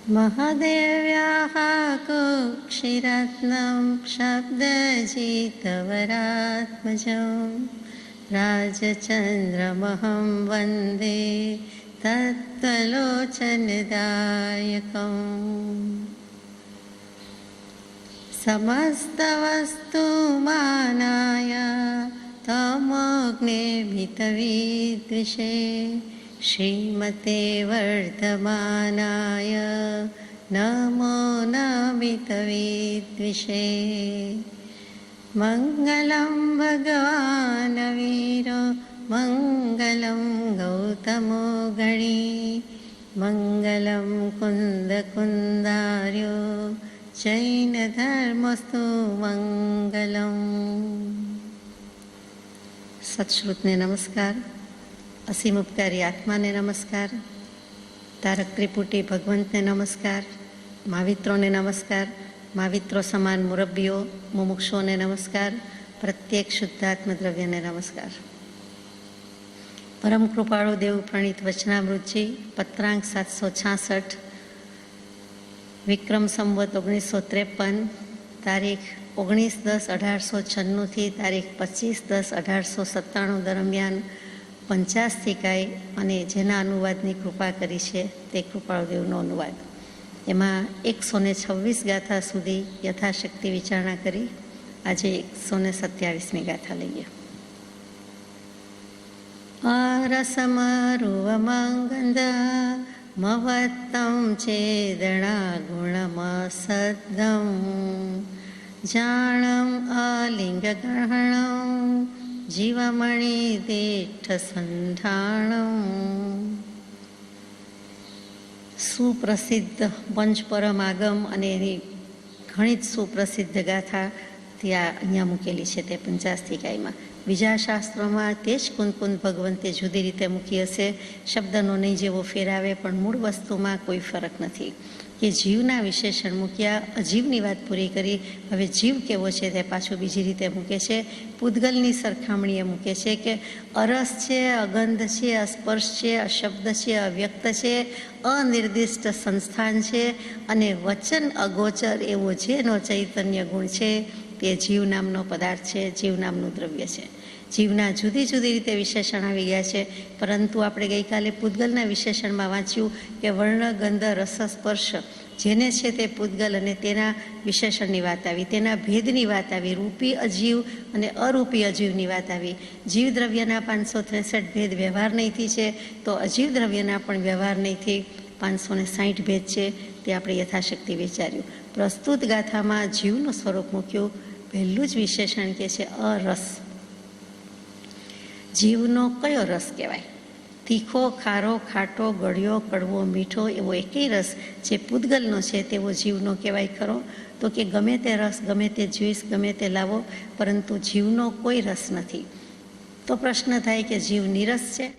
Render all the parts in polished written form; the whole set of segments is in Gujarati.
महादेव्याः कुक्षिरत्नं शब्दजितवरात्मजं राजचन्द्रमहं वन्दे तत्त्वलोचनदायकम्। समस्तवस्तुमानाय तमोऽग्निमितविद्विषे श्रीमते वर्धमानाय नमो नमितविद्विषे। मङ्गलं भगवान् वीरो मङ्गलं गौतमो गणी मङ्गलं कुन्दकुन्दार्यो जैनधर्मस्तु मङ्गलम्। सत्श्रुतने नमस्कार, असीम उपकारी आत्माने नमस्कार, तारक त्रिपुटी भगवंतने नमस्कार, महावित्रोने नमस्कार, महावित्रो समान मुरब्बीओ मुमुक्षोने नमस्कार, प्रत्येक शुद्धात्म द्रव्यने नमस्कार। परम कृपाळु देव प्रणीत वचनामृतजी पत्रांक 766 विक्रम संवत 1953 तारीख 19/10/1896 થી તારીખ 25/10/1897 દરમિયાન 50 થીકાઈ અને જેના અનુવાદની કૃપા કરી છે તે કૃપાળુદેવનો અનુવાદ. એમાં 126 ગાથા સુધી યથાશક્તિ વિચારણા કરી. આજે 127મી ગાથા લઈએ. અરસમરુવમંગંદ મવત્તમ ચેદણા ગુણમસદ્દમ જાણમ અલિંગગ્રહણમ જીવમણિ દીઠ સંધાણમ. સુપ્રસિદ્ધ પંચપરમાગમ અને એની ઘણી જ સુપ્રસિદ્ધ ગાથા ત્યાં અહીંયા મૂકેલી છે તે 50 થીકાઈમાં. બીજા શાસ્ત્રોમાં તે જ કુંદ ભગવંતે જુદી રીતે મૂકી હશે, શબ્દનો નહીં જેવો ફેરાવે, પણ મૂળ વસ્તુમાં કોઈ ફરક નથી. કે જીવના વિશેષણ મૂક્યા, અજીવની વાત પૂરી કરી, હવે જીવ કેવો છે તે પાછું બીજી રીતે મૂકે છે. પૂતગલની સરખામણીએ મૂકે છે કે અરસ છે, અગંધ છે, અસ્પર્શ છે, અશબ્દ છે, અવ્યક્ત છે, અનિર્દિષ્ટ સંસ્થાન છે અને વચન અગોચર એવો જેનો ચૈતન્ય ગુણ છે તે જીવ નામનો પદાર્થ છે, જીવ નામનું દ્રવ્ય છે. જીવના જુદી જુદી રીતે વિશેષણ આવી ગયા છે, પરંતુ આપણે ગઈકાલે પૂતગલના વિશેષણમાં વાંચ્યું કે વર્ણ, ગંધ, રસ, સ્પર્શ જેને છે તે પૂતગલ અને તેના વિશેષણની વાત આવી, તેના ભેદની વાત આવી, રૂપી અજીવ અને અરૂપી અજીવની વાત આવી. જીવ દ્રવ્યના 563 ભેદ વ્યવહાર નહીંથી છે, તો અજીવ દ્રવ્યના પણ વ્યવહાર નહીંથી 560 ભેદ છે. તે આપણે યથાશક્તિ વિચાર્યું. પ્રસ્તુત ગાથામાં જીવનું સ્વરૂપ મૂક્યું. પહેલું જ વિશેષણ કે છે અરસ. જીવનો કયો રસ કહેવાય? તીખો, ખારો, ખાટો, ગળ્યો, કડવો, મીઠો એવો એકેય રસ જે પૂતગલનો છે તેવો જીવનો કહેવાય ખરો? તો કે ગમે તે રસ, ગમે તે જ્યુસ, ગમે તે લાવો, પરંતુ જીવનો કોઈ રસ નથી. તો પ્રશ્ન થાય કે જીવ નિરસ છે?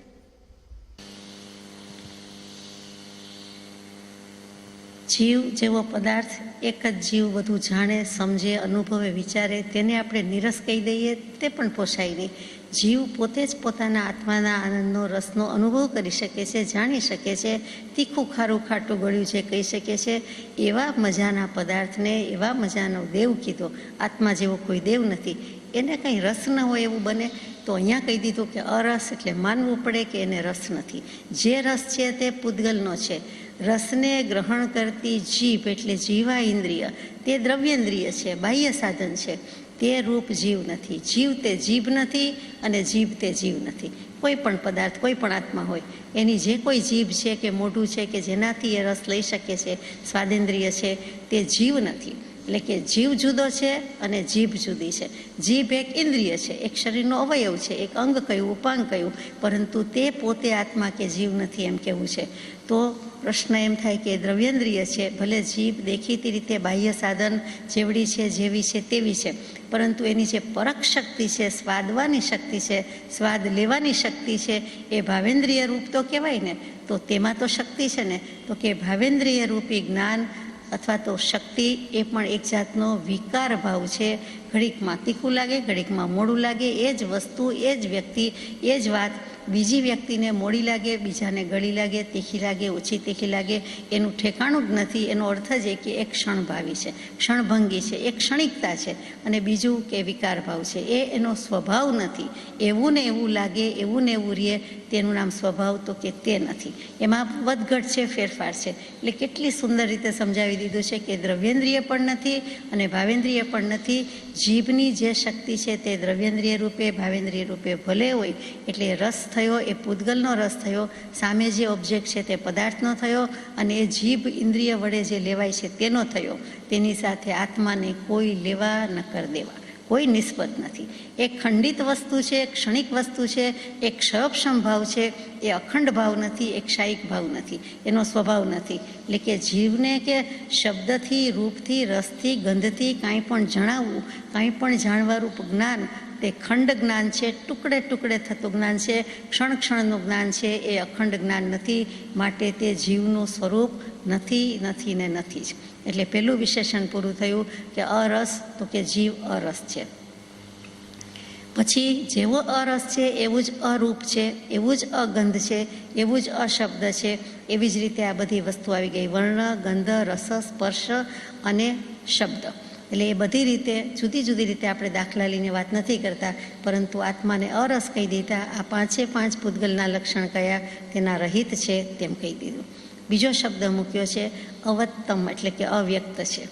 જીવ જેવો પદાર્થ, એક જ જીવ બધું જાણે, સમજે, અનુભવે, વિચારે, તેને આપણે નિરસ કહી દઈએ તે પણ પોસાય નહીં. જીવ પોતે જ પોતાના આત્માના આનંદનો, રસનો અનુભવ કરી શકે છે, જાણી શકે છે. તીખું, ખારું, ખાટું, ગળ્યું જે કહી શકે છે, એવા મજાના પદાર્થને એવા મજાનો દેવ કીધો. આત્મા જેવો કોઈ દેવ નથી. એને કંઈ રસ ન હોય એવું બને? તો અહીંયા કહી દીધું કે અરસ, એટલે માનવું પડે કે એને રસ નથી. જે રસ છે તે પૂતગલનો છે. રસને ગ્રહણ કરતી જીભ એટલે જીવા ઇન્દ્રિય, તે દ્રવ્યેન્દ્રિય છે, બાહ્ય સાધન છે. તે રૂપ જીવ નથી. જીવ તે જીભ નથી અને જીભ તે જીવ નથી. કોઈ પણ પદાર્થ, કોઈ પણ આત્મા હોય, એની જે કોઈ જીભ છે કે મોઢું છે કે જેનાથી એ રસ લઈ શકે છે, સ્વાદેન્દ્રિય છે, તે જીવ નથી. એટલે કે જીવ જુદો છે અને જીભ જુદી છે. જીભ એક ઇન્દ્રિય છે, એક શરીરનો અવયવ છે, એક અંગ કયું, ઉપાંગ કયું, પરંતુ તે પોતે આત્મા કે જીવ નથી એમ કહેવું છે. તો પ્રશ્ન એમ થાય કે દ્રવ્યેન્દ્રિય છે, ભલે જીભ દેખીતી રીતે બાહ્ય સાધન જેવડી છે, જેવી છે તેવી છે, પરંતુ એની જે પરખ શક્તિ છે, સ્વાદવાની શક્તિ છે, સ્વાદ લેવાની શક્તિ છે, એ ભાવેન્દ્રિય રૂપ તો કહેવાય ને. તો તેમાં તો શક્તિ છે ને. તો કે ભાવેન્દ્રિય રૂપી જ્ઞાન અથવા તો શક્તિ એ પણ એક જાતનો વિકાર ભાવ છે. ઘડીકમાં તીખું લાગે, ઘડીકમાં મોડું લાગે, એ જ વસ્તુ, એ જ વ્યક્તિ, એ જ વાત બીજી વ્યક્તિને મોડી લાગે, બીજાને ગળી લાગે, તીખી લાગે, ઓછી તીખી લાગે, એનું ઠેકાણું જ નથી. એનો અર્થ જ એ કે એક ક્ષણભાવી છે, ક્ષણભંગી છે, એક ક્ષણિકતા છે. અને બીજું કે વિકાર ભાવ છે, એ એનો સ્વભાવ નથી. એવું ને એવું લાગે, એવું ને એવું રહે, તેનું નામ સ્વભાવ તો કે તે નથી. એમાં વધઘટ છે, ફેરફાર છે. એટલે કેટલી સુંદર રીતે સમજાવી દીધું છે કે દ્રવ્યેન્દ્રિય પણ નથી અને ભાવેન્દ્રિય પણ નથી. જીભની જે શક્તિ છે તે દ્રવ્યેન્દ્રિય રૂપે, ભાવેન્દ્રિય રૂપે ભલે હોય. એટલે રસ થયો એ પૂતગલનો રસ થયો, સામે જે ઓબ્જેક્ટ છે તે પદાર્થનો થયો, અને એ જીભ ઇન્દ્રિય વડે જે લેવાય છે તેનો થયો. તેની સાથે આત્માને કોઈ લેવા ન કર દેવા, કોઈ નિસ્બત નથી. એક ખંડિત વસ્તુ છે, ક્ષણિક વસ્તુ છે, એક ક્ષયક્ષમ ભાવ છે. એ અખંડ ભાવ નથી, એક ક્ષાયિક ભાવ નથી, એનો સ્વભાવ નથી. એટલે કે જીવને કે શબ્દથી, રૂપથી, રસથી, ગંધથી કાંઈ પણ જણાવવું, કાંઈ પણ જાણવારૂપ જ્ઞાન તે ખંડ જ્ઞાન છે, ટુકડે ટુકડે થતું જ્ઞાન છે, ક્ષણ ક્ષણનું જ્ઞાન છે. એ અખંડ જ્ઞાન નથી, માટે તે જીવનું સ્વરૂપ નથી, નથી ને નથી જ. એટલે પહેલું વિશેષણ પૂરું થયું કે અરસ, તો કે જીવ અરસ છે. પછી જેવો અરસ છે એવું જ અરૂપ છે, એવું જ અગંધ છે, એવું જ અશબ્દ છે. એવી જ રીતે આ બધી વસ્તુ આવી ગઈ. વર્ણ, ગંધ, રસ, સ્પર્શ અને શબ્દ. એટલે એ બધી રીતે જુદી જુદી રીતે આપણે દાખલા લઈને વાત નથી કરતા, પરંતુ આત્માને અરસ કહી દીધા. આ પાંચે પાંચ પૂતગલના લક્ષણ કયા તેના રહિત છે તેમ કહી દીધું. બીજો શબ્દ મૂક્યો છે અવત્તમ, એટલે કે અવ્યક્ત છે.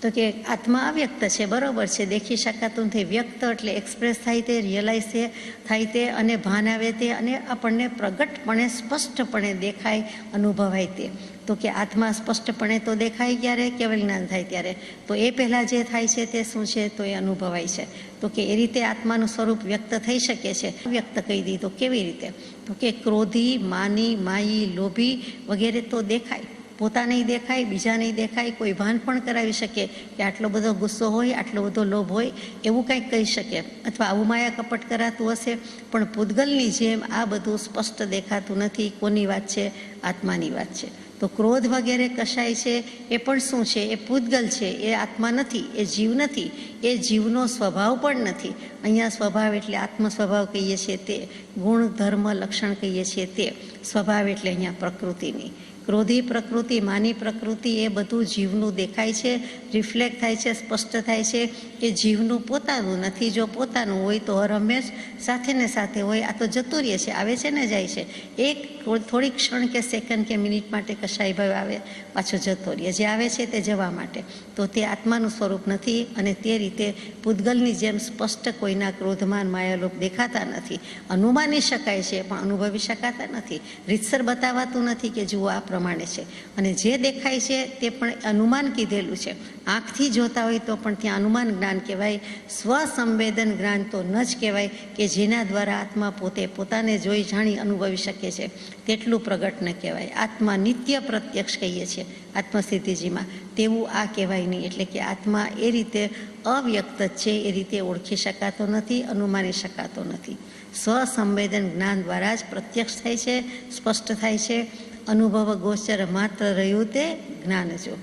તો કે આત્મા અવ્યક્ત છે, બરાબર છે, દેખી શકાતું નથી. વ્યક્ત એટલે એક્સપ્રેસ થાય તે, રિયલાઇઝ થાય તે, અને ભાન આવે તે, અને આપણને પ્રગટપણે સ્પષ્ટપણે દેખાય, અનુભવાય તે. તો કે આત્મા સ્પષ્ટપણે તો દેખાય ક્યારે? કેવલ જ્ઞાન થાય ત્યારે. તો એ પહેલાં જે થાય છે તે શું છે? તો એ અનુભવાય છે. તો કે એ રીતે આત્માનું સ્વરૂપ વ્યક્ત થઈ શકે છે. વ્યક્ત કહી દીધું કેવી રીતે? તો કે ક્રોધી, માની, માયી, લોભી વગેરે તો દેખાય, પોતાને દેખાય, બીજાને દેખાય. કોઈ ભાન પણ કરાવી શકે કે આટલો બધો ગુસ્સો હોય, આટલો બધો લોભ હોય, એવું કંઈક કહી શકે, અથવા આવું માયા કપટ કરાતું હશે. પણ પૂતગલની જેમ આ બધું સ્પષ્ટ દેખાતું નથી. કોની વાત છે? આત્માની વાત છે. તો ક્રોધ વગેરે કશાય છે એ પણ શું છે? એ પૂતગલ છે, એ આત્મા નથી, એ જીવ નથી, એ જીવનો સ્વભાવ પણ નથી. અહીંયા સ્વભાવ એટલે આત્મ સ્વભાવ કહીએ છીએ તે, ગુણ, ધર્મ, લક્ષણ કહીએ છીએ તે. સ્વભાવ એટલે અહીંયા પ્રકૃતિની. ક્રોધી પ્રકૃતિ, માની પ્રકૃતિ, એ બધું જીવનું દેખાય છે, રિફ્લેક્ટ થાય છે, સ્પષ્ટ થાય છે. એ જીવનું પોતાનું નથી. જો પોતાનું હોય તો હરહંમેશ સાથે ને સાથે હોય. આ તો જતું રહે છે, આવે છે ને જાય છે. એક થોડીક ક્ષણ કે સેકન્ડ કે મિનિટ માટે કશાય ભાવ આવે, પાછો જતો રહે. જે આવે છે તે જવા માટે. તો તે આત્માનું સ્વરૂપ નથી, અને તે રીતે પૂતગલની જેમ સ્પષ્ટ કોઈના ક્રોધમાન, માયાલોભ દેખાતા નથી. અનુમાની શકાય છે પણ અનુભવી શકાતા નથી. રીતસર બતાવાતું નથી કે જુઓ આ પ્રમાણે છે. અને જે દેખાય છે તે પણ અનુમાન કીધેલું છે. આંખથી જોતા હોય તો પણ ત્યાં અનુમાન જ્ઞાન કહેવાય. સ્વસંવેદન જ્ઞાન તો ન જ કહેવાય કે જેના દ્વારા આત્મા પોતે પોતાને જોઈ જાણી અનુભવી શકે છે, તેટલું પ્રગટ ન કહેવાય. આત્મા નિત્ય પ્રત્યક્ષ કહીએ છીએ આત્મસ્થિતિજીમાં, તેવું આ કહેવાય નહીં. એટલે કે આત્મા એ રીતે અવ્યક્ત છે, એ રીતે ઓળખી શકાતો નથી, અનુમાની શકાતો નથી. સ્વસંવેદન જ્ઞાન દ્વારા જ પ્રત્યક્ષ થાય છે, સ્પષ્ટ થાય છે. અનુભવ ગોચર માત્ર રહ્યું તે જ્ઞાન જો.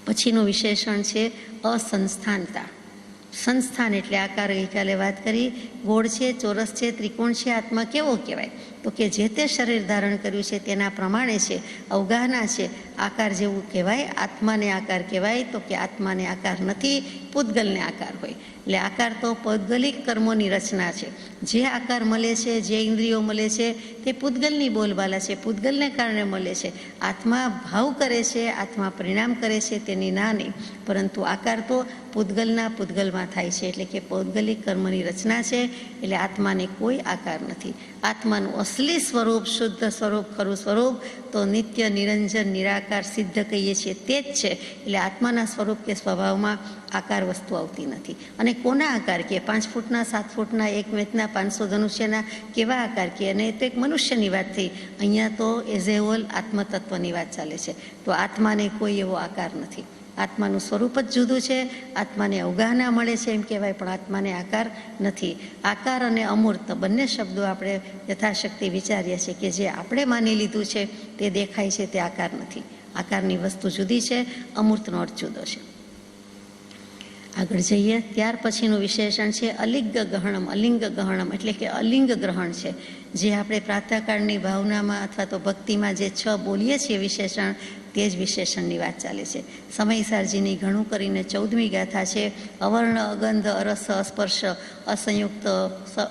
પછીનું વિશેષણ છે અસંસ્થાનતા. સંસ્થાન એટલે આકાર, ગઈકાલે વાત કરી. ગોળ છે, ચોરસ છે, ત્રિકોણ છે. આત્મા કેવો કહેવાય? તો કે જે તે શરીર ધારણ કર્યું છે તેના પ્રમાણે છે, અવગાહના છે, આકાર જેવું કહેવાય. આત્માને આકાર કહેવાય. તો કે આત્માને આકાર નથી, પૂતગલને આકાર હોય. એટલે આકાર તો પૌદ્ગલિક કર્મોની રચના છે. જે આકાર મળે છે, જે ઇન્દ્રિયો મળે છે, તે પૂતગલની બોલબાલા છે, પૂતગલને કારણે મળે છે. આત્મા ભાવ કરે છે, આત્મા પરિણામ કરે છે, તેની ના નહીં, પરંતુ આકાર તો પૂતગલમાં થાય છે. એટલે કે પૌદ્ગલિક કર્મની રચના છે. એટલે આત્માને કોઈ આકાર નથી. આત્માનું અસલી સ્વરૂપ, શુદ્ધ સ્વરૂપ, ખરું સ્વરૂપ તો નિત્ય, નિરંજન, નિરાકાર, સિદ્ધ કહીએ છીએ તે જ છે. એટલે આત્માના સ્વરૂપ કે સ્વભાવમાં આકાર વસ્તુ આવતી નથી. અને કોના આકાર કે? 5 ફૂટના, 7 ફૂટના, 1 મેચના, 500 ધનુષ્યના કેવા આકાર કે? અને એ તો એક મનુષ્યની વાત થઈ. અહીંયા તો એઝ એ હોલ આત્મતત્વની વાત ચાલે છે. તો આત્માને કોઈ એવો આકાર નથી. આત્માનું સ્વરૂપ જ જુદું છે. આત્માને અવગાહના મળે છે એમ કહેવાય, પણ આત્માને આકાર નથી. આકાર અને અમૂર્ત બંને શબ્દો આપણે યથાશક્તિ વિચારીએ છીએ કે જે આપણે માની લીધું છે તે દેખાય છે તે આકાર નથી. આકારની વસ્તુ જુદી છે, અમૂર્તનો અર્થ જુદો છે. આગળ જઈએ. ત્યાર પછીનું વિશેષણ છે અલિંગ ગહણમ. અલિંગ ગહણમ એટલે કે અલિંગ ગ્રહણ છે, જે આપણે પ્રાતઃકાળની ભાવનામાં અથવા તો ભક્તિમાં જે 6 બોલીએ છીએ વિશેષણ, તે જ વિશેષણની વાત ચાલે છે. સમયસારજીની ઘણું કરીને 14મી ગાથા છે. અવર્ણ, અગંધ, અરસ, અસ્પર્શ, અસંયુક્ત,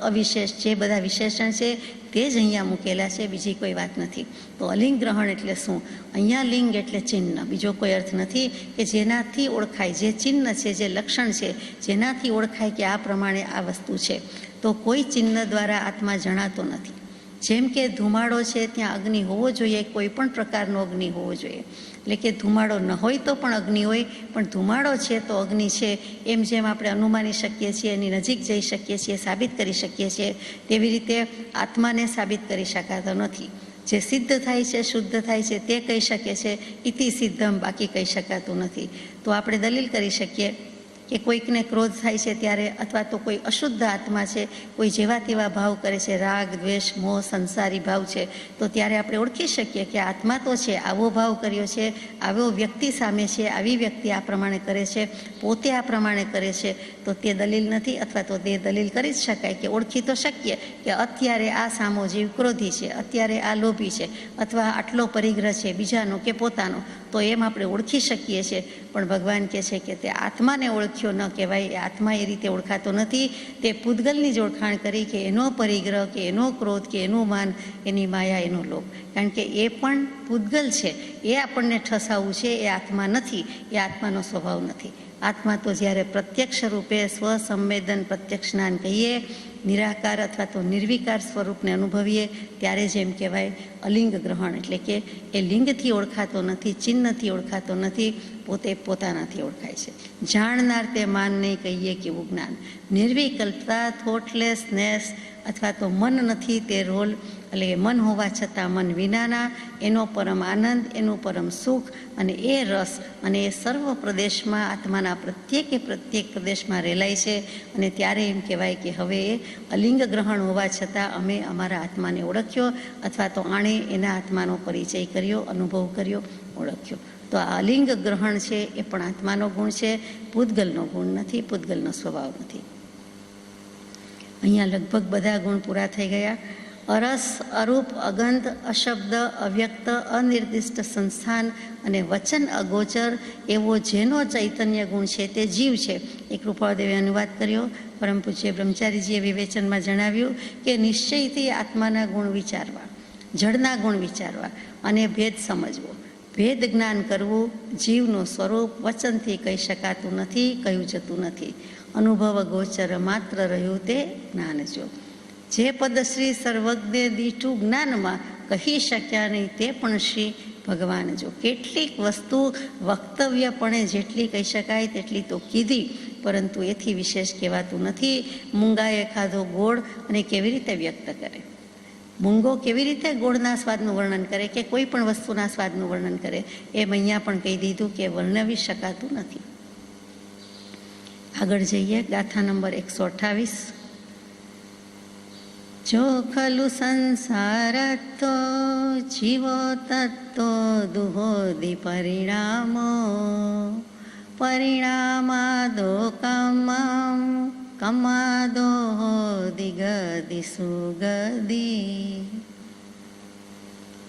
અવિશેષ, જે બધા વિશેષણ છે તે જ અહીંયા મૂકેલા છે, બીજી કોઈ વાત નથી. તો અલિંગ ગ્રહણ એટલે શું? અહીંયા લિંગ એટલે ચિહ્ન, બીજો કોઈ અર્થ નથી. કે જેનાથી ઓળખાય, જે ચિહ્ન છે, જે લક્ષણ છે, જેનાથી ઓળખાય કે આ પ્રમાણે આ વસ્તુ છે. તો કોઈ ચિહ્ન દ્વારા આત્મા જણાતો નથી. જેમ કે ધુમાડો છે ત્યાં અગ્નિ હોવો જોઈએ, કોઈ પણ પ્રકારનો અગ્નિ હોવો જોઈએ. એટલે કે ધુમાડો ન હોય તો પણ અગ્નિ હોય, પણ ધુમાડો છે તો અગ્નિ છે, એમ જેમ આપણે અનુમાની શકીએ છીએ, એની નજીક જઈ શકીએ છીએ, સાબિત કરી શકીએ છીએ, તેવી રીતે આત્માને સાબિત કરી શકાતો નથી. જે સિદ્ધ થાય છે, શુદ્ધ થાય છે, તે કહી શકે છે. ઇતિ સિદ્ધમ, બાકી કહી શકાતું નથી. તો આપણે દલીલ કરી શકીએ કે કોઈકને ક્રોધ થાય છે ત્યારે, અથવા તો કોઈ અશુદ્ધ આત્મા છે, કોઈ જેવા તેવા ભાવ કરે છે, રાગ, દ્વેષ, મોહ, સંસારી ભાવ છે, તો ત્યારે આપણે ઓળખી શકીએ કે આત્મા તો છે, આવો ભાવ કર્યો છે, આવો વ્યક્તિ સામે છે, આવી વ્યક્તિ આ પ્રમાણે કરે છે, પોતે આ પ્રમાણે કરે છે. તો તે દલીલ નથી, અથવા તો તે દલીલ કરી જ શકાય કે ઓળખી તો શકીએ કે અત્યારે આ સામો જીવ ક્રોધી છે, અત્યારે આ લોભી છે, અથવા આટલો પરિગ્રહ છે બીજાનો કે પોતાનો, તો એમ આપણે ઓળખી શકીએ છીએ. પણ ભગવાન કહે છે કે તે આત્માને ઓળખ્યો ન કહેવાય. એ આત્મા એ રીતે ઓળખાતો નથી. તે પૂતગલની જ ઓળખાણ કરી કે એનો પરિગ્રહ, કે એનો ક્રોધ, કે એનું માન, એની માયા, એનો લોભ. કારણ કે એ પણ પૂતગલ છે, એ આપણને ઠસાવવું છે, એ આત્મા નથી, એ આત્માનો સ્વભાવ નથી. આત્મા તો જ્યારે પ્રત્યક્ષ રૂપે સ્વસંવેદન પ્રત્યક્ષ જ્ઞાન કહીએ, નિરાકાર અથવા તો નિર્વિકાર સ્વરૂપને અનુભવીએ, ત્યારે જ એમ કહેવાય અલિંગ ગ્રહણ. એટલે કે એ લિંગથી ઓળખાતો નથી, ચિહ્નથી ઓળખાતો નથી, પોતે પોતાનાથી ઓળખાય છે. જાણનાર તે માન નહીં કહીએ કેવું જ્ઞાન. નિર્વિકલ્પતા, થોટલેસનેસ, અથવા તો મન નથી તે રોલ, એટલે મન હોવા છતાં મન વિનાના, એનો પરમ આનંદ, એનું પરમ સુખ, અને એ રસ, અને એ સર્વ પ્રદેશમાં, આત્માના પ્રત્યેક પ્રદેશમાં રેલાય છે. અને ત્યારે એમ કહેવાય કે હવે એ અલિંગ ગ્રહણ હોવા છતાં અમે અમારા આત્માને ઓળખ્યો, અથવા તો આણે એના આત્માનો પરિચય કર્યો, અનુભવ કર્યો, ઓળખ્યો. તો આ અલિંગ ગ્રહણ છે એ પણ આત્માનો ગુણ છે, પૂતગલનો ગુણ નથી, પૂતગલનો સ્વભાવ નથી. અહીંયા લગભગ બધા ગુણ પૂરા થઈ ગયા. અરસ, અરૂપ, અગંધ, અશબ્દ, અવ્યક્ત, અનિર્દિષ્ટ સંસ્થાન અને વચન અગોચર એવો જેનો ચૈતન્ય ગુણ છે તે જીવ છે. એક કૃપાળદેવે અનુવાદ કર્યો. પરમ પૂજ્ય બ્રહ્મચારીજીએ વિવેચનમાં જણાવ્યું કે નિશ્ચયથી આત્માના ગુણ વિચારવા, જળના ગુણ વિચારવા અને ભેદ સમજવો, ભેદ જ્ઞાન કરવું. જીવનું સ્વરૂપ વચનથી કહી શકાતું નથી, કહ્યું જતું નથી. અનુભવ ગોચર માત્ર રહ્યું તે જ્ઞાન જો. જે પદશ્રી સર્વજ્ઞ દીઠું જ્ઞાનમાં કહી શક્યા નહીં તે પણ શ્રી ભગવાન જો. કેટલીક વસ્તુ વક્તવ્યપણે જેટલી કહી શકાય તેટલી તો કીધી, પરંતુ એથી વિશેષ કહેવાતું નથી. મૂંગાએ ખાધો ગોળ અને કેવી રીતે વ્યક્ત કરે? મૂંગો કેવી રીતે ગોળના સ્વાદનું વર્ણન કરે કે કોઈ પણ વસ્તુના સ્વાદનું વર્ણન કરે? એમ અહીંયા પણ કહી દીધું કે વર્ણવી શકાતું નથી. આગળ જઈએ. ગાથા નંબર 128. જો ખલુ સંસારતો જીવો તત્તો દુહોદિ પરિણામો, પરિણામાદો કમમ કમાદો દિગદી સુગદી.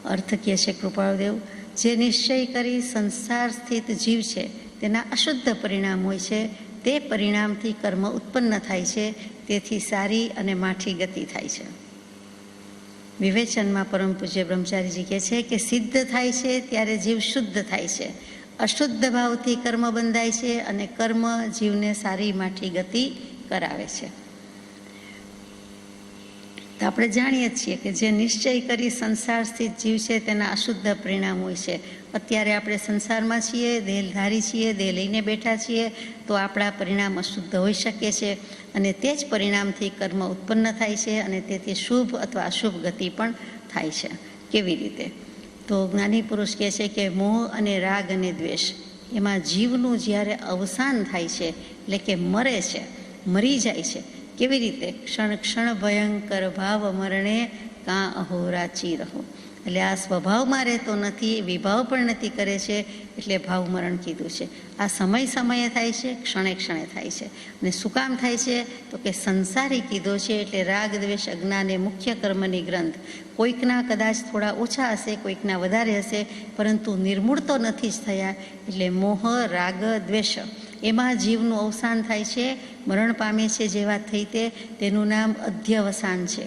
અર્થ કહે છે કૃપાળદેવ, જે નિશ્ચય કરી સંસાર સ્થિત જીવ છે તેના અશુદ્ધ પરિણામ હોય છે. તે પરિણામથી કર્મ ઉત્પન્ન થાય છે, તેથી સારી અને માઠી ગતિ થાય છે. વિવેચનમાં પરમ પૂજ્ય બ્રહ્મચારીજી કહે છે કે સિદ્ધ થાય છે ત્યારે જીવ શુદ્ધ થાય છે. અશુદ્ધ ભાવથી કર્મ બંધાય છે અને કર્મ જીવને સારી માઠી ગતિ કરાવે છે. તો આપણે જાણીએ છીએ કે જે નિશ્ચય કરી સંસાર સ્થિત જીવ છે તેના અશુદ્ધ પરિણામ હોય છે. અત્યારે આપણે સંસારમાં છીએ, દેહધારી છીએ, દેહ લઈને બેઠા છીએ, તો આપણા પરિણામ અશુદ્ધ હોઈ શકે છે અને તે જ પરિણામથી કર્મ ઉત્પન્ન થાય છે અને તેથી શુભ અથવા અશુભ ગતિ પણ થાય છે. કેવી રીતે? તો જ્ઞાની પુરુષ કહે છે કે મોહ અને રાગ અને દ્વેષ એમાં જીવનું જ્યારે અવસાન થાય છે, એટલે કે મરે છે, મરી જાય છે. કેવી રીતે? ક્ષણ ક્ષણ ભયંકર ભાવ મરણે કાં અહોરાચી રહો. એટલે આ સ્વભાવમાં રહેતો નથી, વિભાવ પણ નથી કરે છે, એટલે ભાવમરણ કીધું છે. આ સમય સમયે થાય છે, ક્ષણે ક્ષણે થાય છે. અને શું કામ થાય છે? તો કે સંસારી કીધો છે, એટલે રાગ દ્વેષ અજ્ઞાન એ મુખ્ય કર્મની ગ્રંથ. કોઈકના કદાચ થોડા ઓછા હશે, કોઈકના વધારે હશે, પરંતુ નિર્મૂળ તો નથી જ થયા. એટલે મોહ, રાગ, દ્વેષ એમાં જીવનું અવસાન થાય છે, મરણ પામે છે. જે વાત થઈ તેનું નામ અધ્યવસાન છે.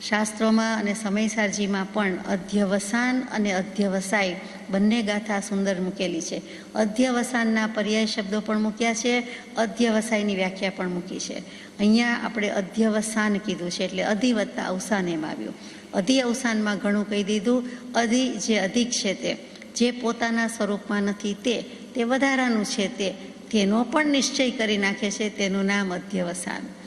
શાસ્ત્રોમાં અને સમયસારજીમાં પણ અધ્યવસાન અને અધ્યવસાય બંને ગાથા સુંદર મૂકેલી છે. અધ્યવસાનના પર્યાય શબ્દો પણ મૂક્યા છે, અધ્યવસાયની વ્યાખ્યા પણ મૂકી છે. અહીંયા આપણે અધ્યવસાન કીધું છે, એટલે અધિવત્તા અવસાન એમ આવ્યું. અધિ અવસાનમાં ઘણું કહી દીધું. અધિ જે અધિક છે તે, જે પોતાના સ્વરૂપમાં નથી તે વધારાનું છે તેનો પણ નિશ્ચય કરી નાખે છે, તેનું નામ અધ્યવસાન.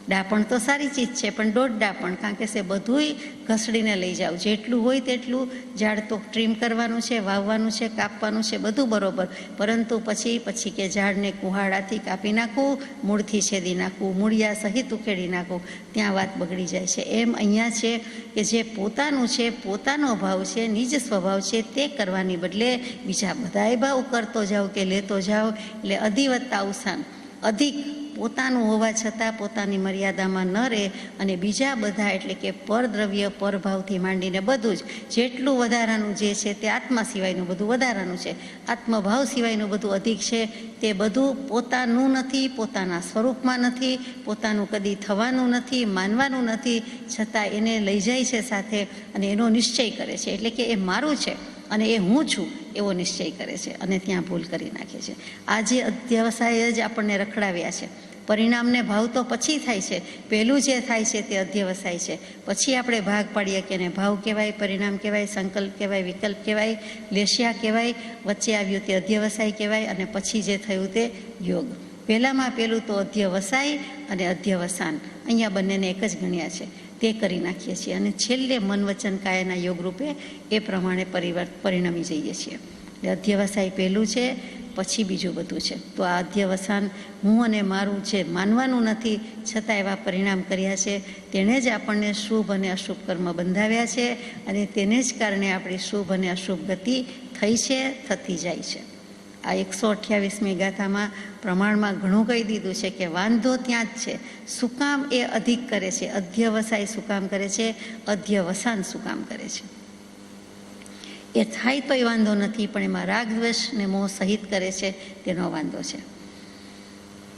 ડાપણ તો સારી ચીજ છે, પણ દોઢ ડાપણ, કારણ કે છે બધુંય ઘસડીને લઈ જાવ. જેટલું હોય તેટલું ઝાડ તો ટ્રીમ કરવાનું છે, વાવવાનું છે, કાપવાનું છે, બધું બરોબર, પરંતુ પછી કે ઝાડને કુહાડાથી કાપી નાખવું, મૂળથી છેદી નાખવું, મૂળિયા સહિત ઉખેડી નાખવું, ત્યાં વાત બગડી જાય છે. એમ અહીંયા છે કે જે પોતાનું છે, પોતાનો ભાવ છે, નિજ સ્વભાવ છે, તે કરવાની બદલે બીજા બધાય ભાવ કરતો જાઓ કે લેતો જાઓ. એટલે અધિવત્તા અવસાન, અધિક પોતાનું હોવા છતાં પોતાની મર્યાદામાં ન રહે અને બીજા બધા એટલે કે પરદ્રવ્ય, પરભાવથી માંડીને બધું જ જેટલું વધારાનું જે છે તે આત્મા સિવાયનું બધું વધારાનું છે, આત્મભાવ સિવાયનું બધું અધિક છે, તે બધું પોતાનું નથી, પોતાના સ્વરૂપમાં નથી, પોતાનું કદી થવાનું નથી, માનવાનું નથી, છતાં એને લઈ જાય છે સાથે અને એનો નિશ્ચય કરે છે. એટલે કે એ મારું છે અને એ હું છું એવો નિશ્ચય કરે છે અને ત્યાં ભૂલ કરી નાખે છે. આ જે અધ્યવસાય જ આપણને રખડાવ્યા છે. પરિણામને ભાવ તો પછી થાય છે, પહેલું જે થાય છે તે અધ્યવસાય છે. પછી આપણે ભાગ પાડીએ કે એને ભાવ કહેવાય, પરિણામ કહેવાય, સંકલ્પ કહેવાય, વિકલ્પ કહેવાય, લેશિયા કહેવાય, વચ્ચે આવ્યું તે અધ્યવસાય કહેવાય અને પછી જે થયું તે યોગ. પહેલામાં પહેલું તો અધ્યવસાય અને અધ્યવસાન અહીંયા બંનેને એક જ ગણ્યા છે, તે કરી નાખીએ છીએ અને છેલ્લે મન વચન કાયાના યોગ રૂપે એ પ્રમાણે પરિણમી જઈએ છીએ. એટલે અધ્યવસાય પહેલું છે, પછી બીજું બધું છે. તો આ અધ્યવસાન હું અને મારું છે માનવાનું નથી, છતાં એવા પરિણામ કર્યા છે. તેણે જ આપણને શુભ અને અશુભ કર્મ બંધાવ્યા છે અને તેને જ કારણે આપણી શુભ અને અશુભ ગતિ થઈ છે, થતી જાય છે. આ 128મી ગાથામાં પ્રમાણમાં ઘણું કહી દીધું છે કે વાંધો ત્યાં જ છે. શું કામ એ અધિક કરે છે? અધ્યવસાય શું કામ કરે છે? અધ્યવસાન શું કામ કરે છે? એ થાય તોય વાંધો નથી, પણ એમાં રાગ દ્વેષ ને મોહ સહિત કરે છે, તેનો વાંધો છે.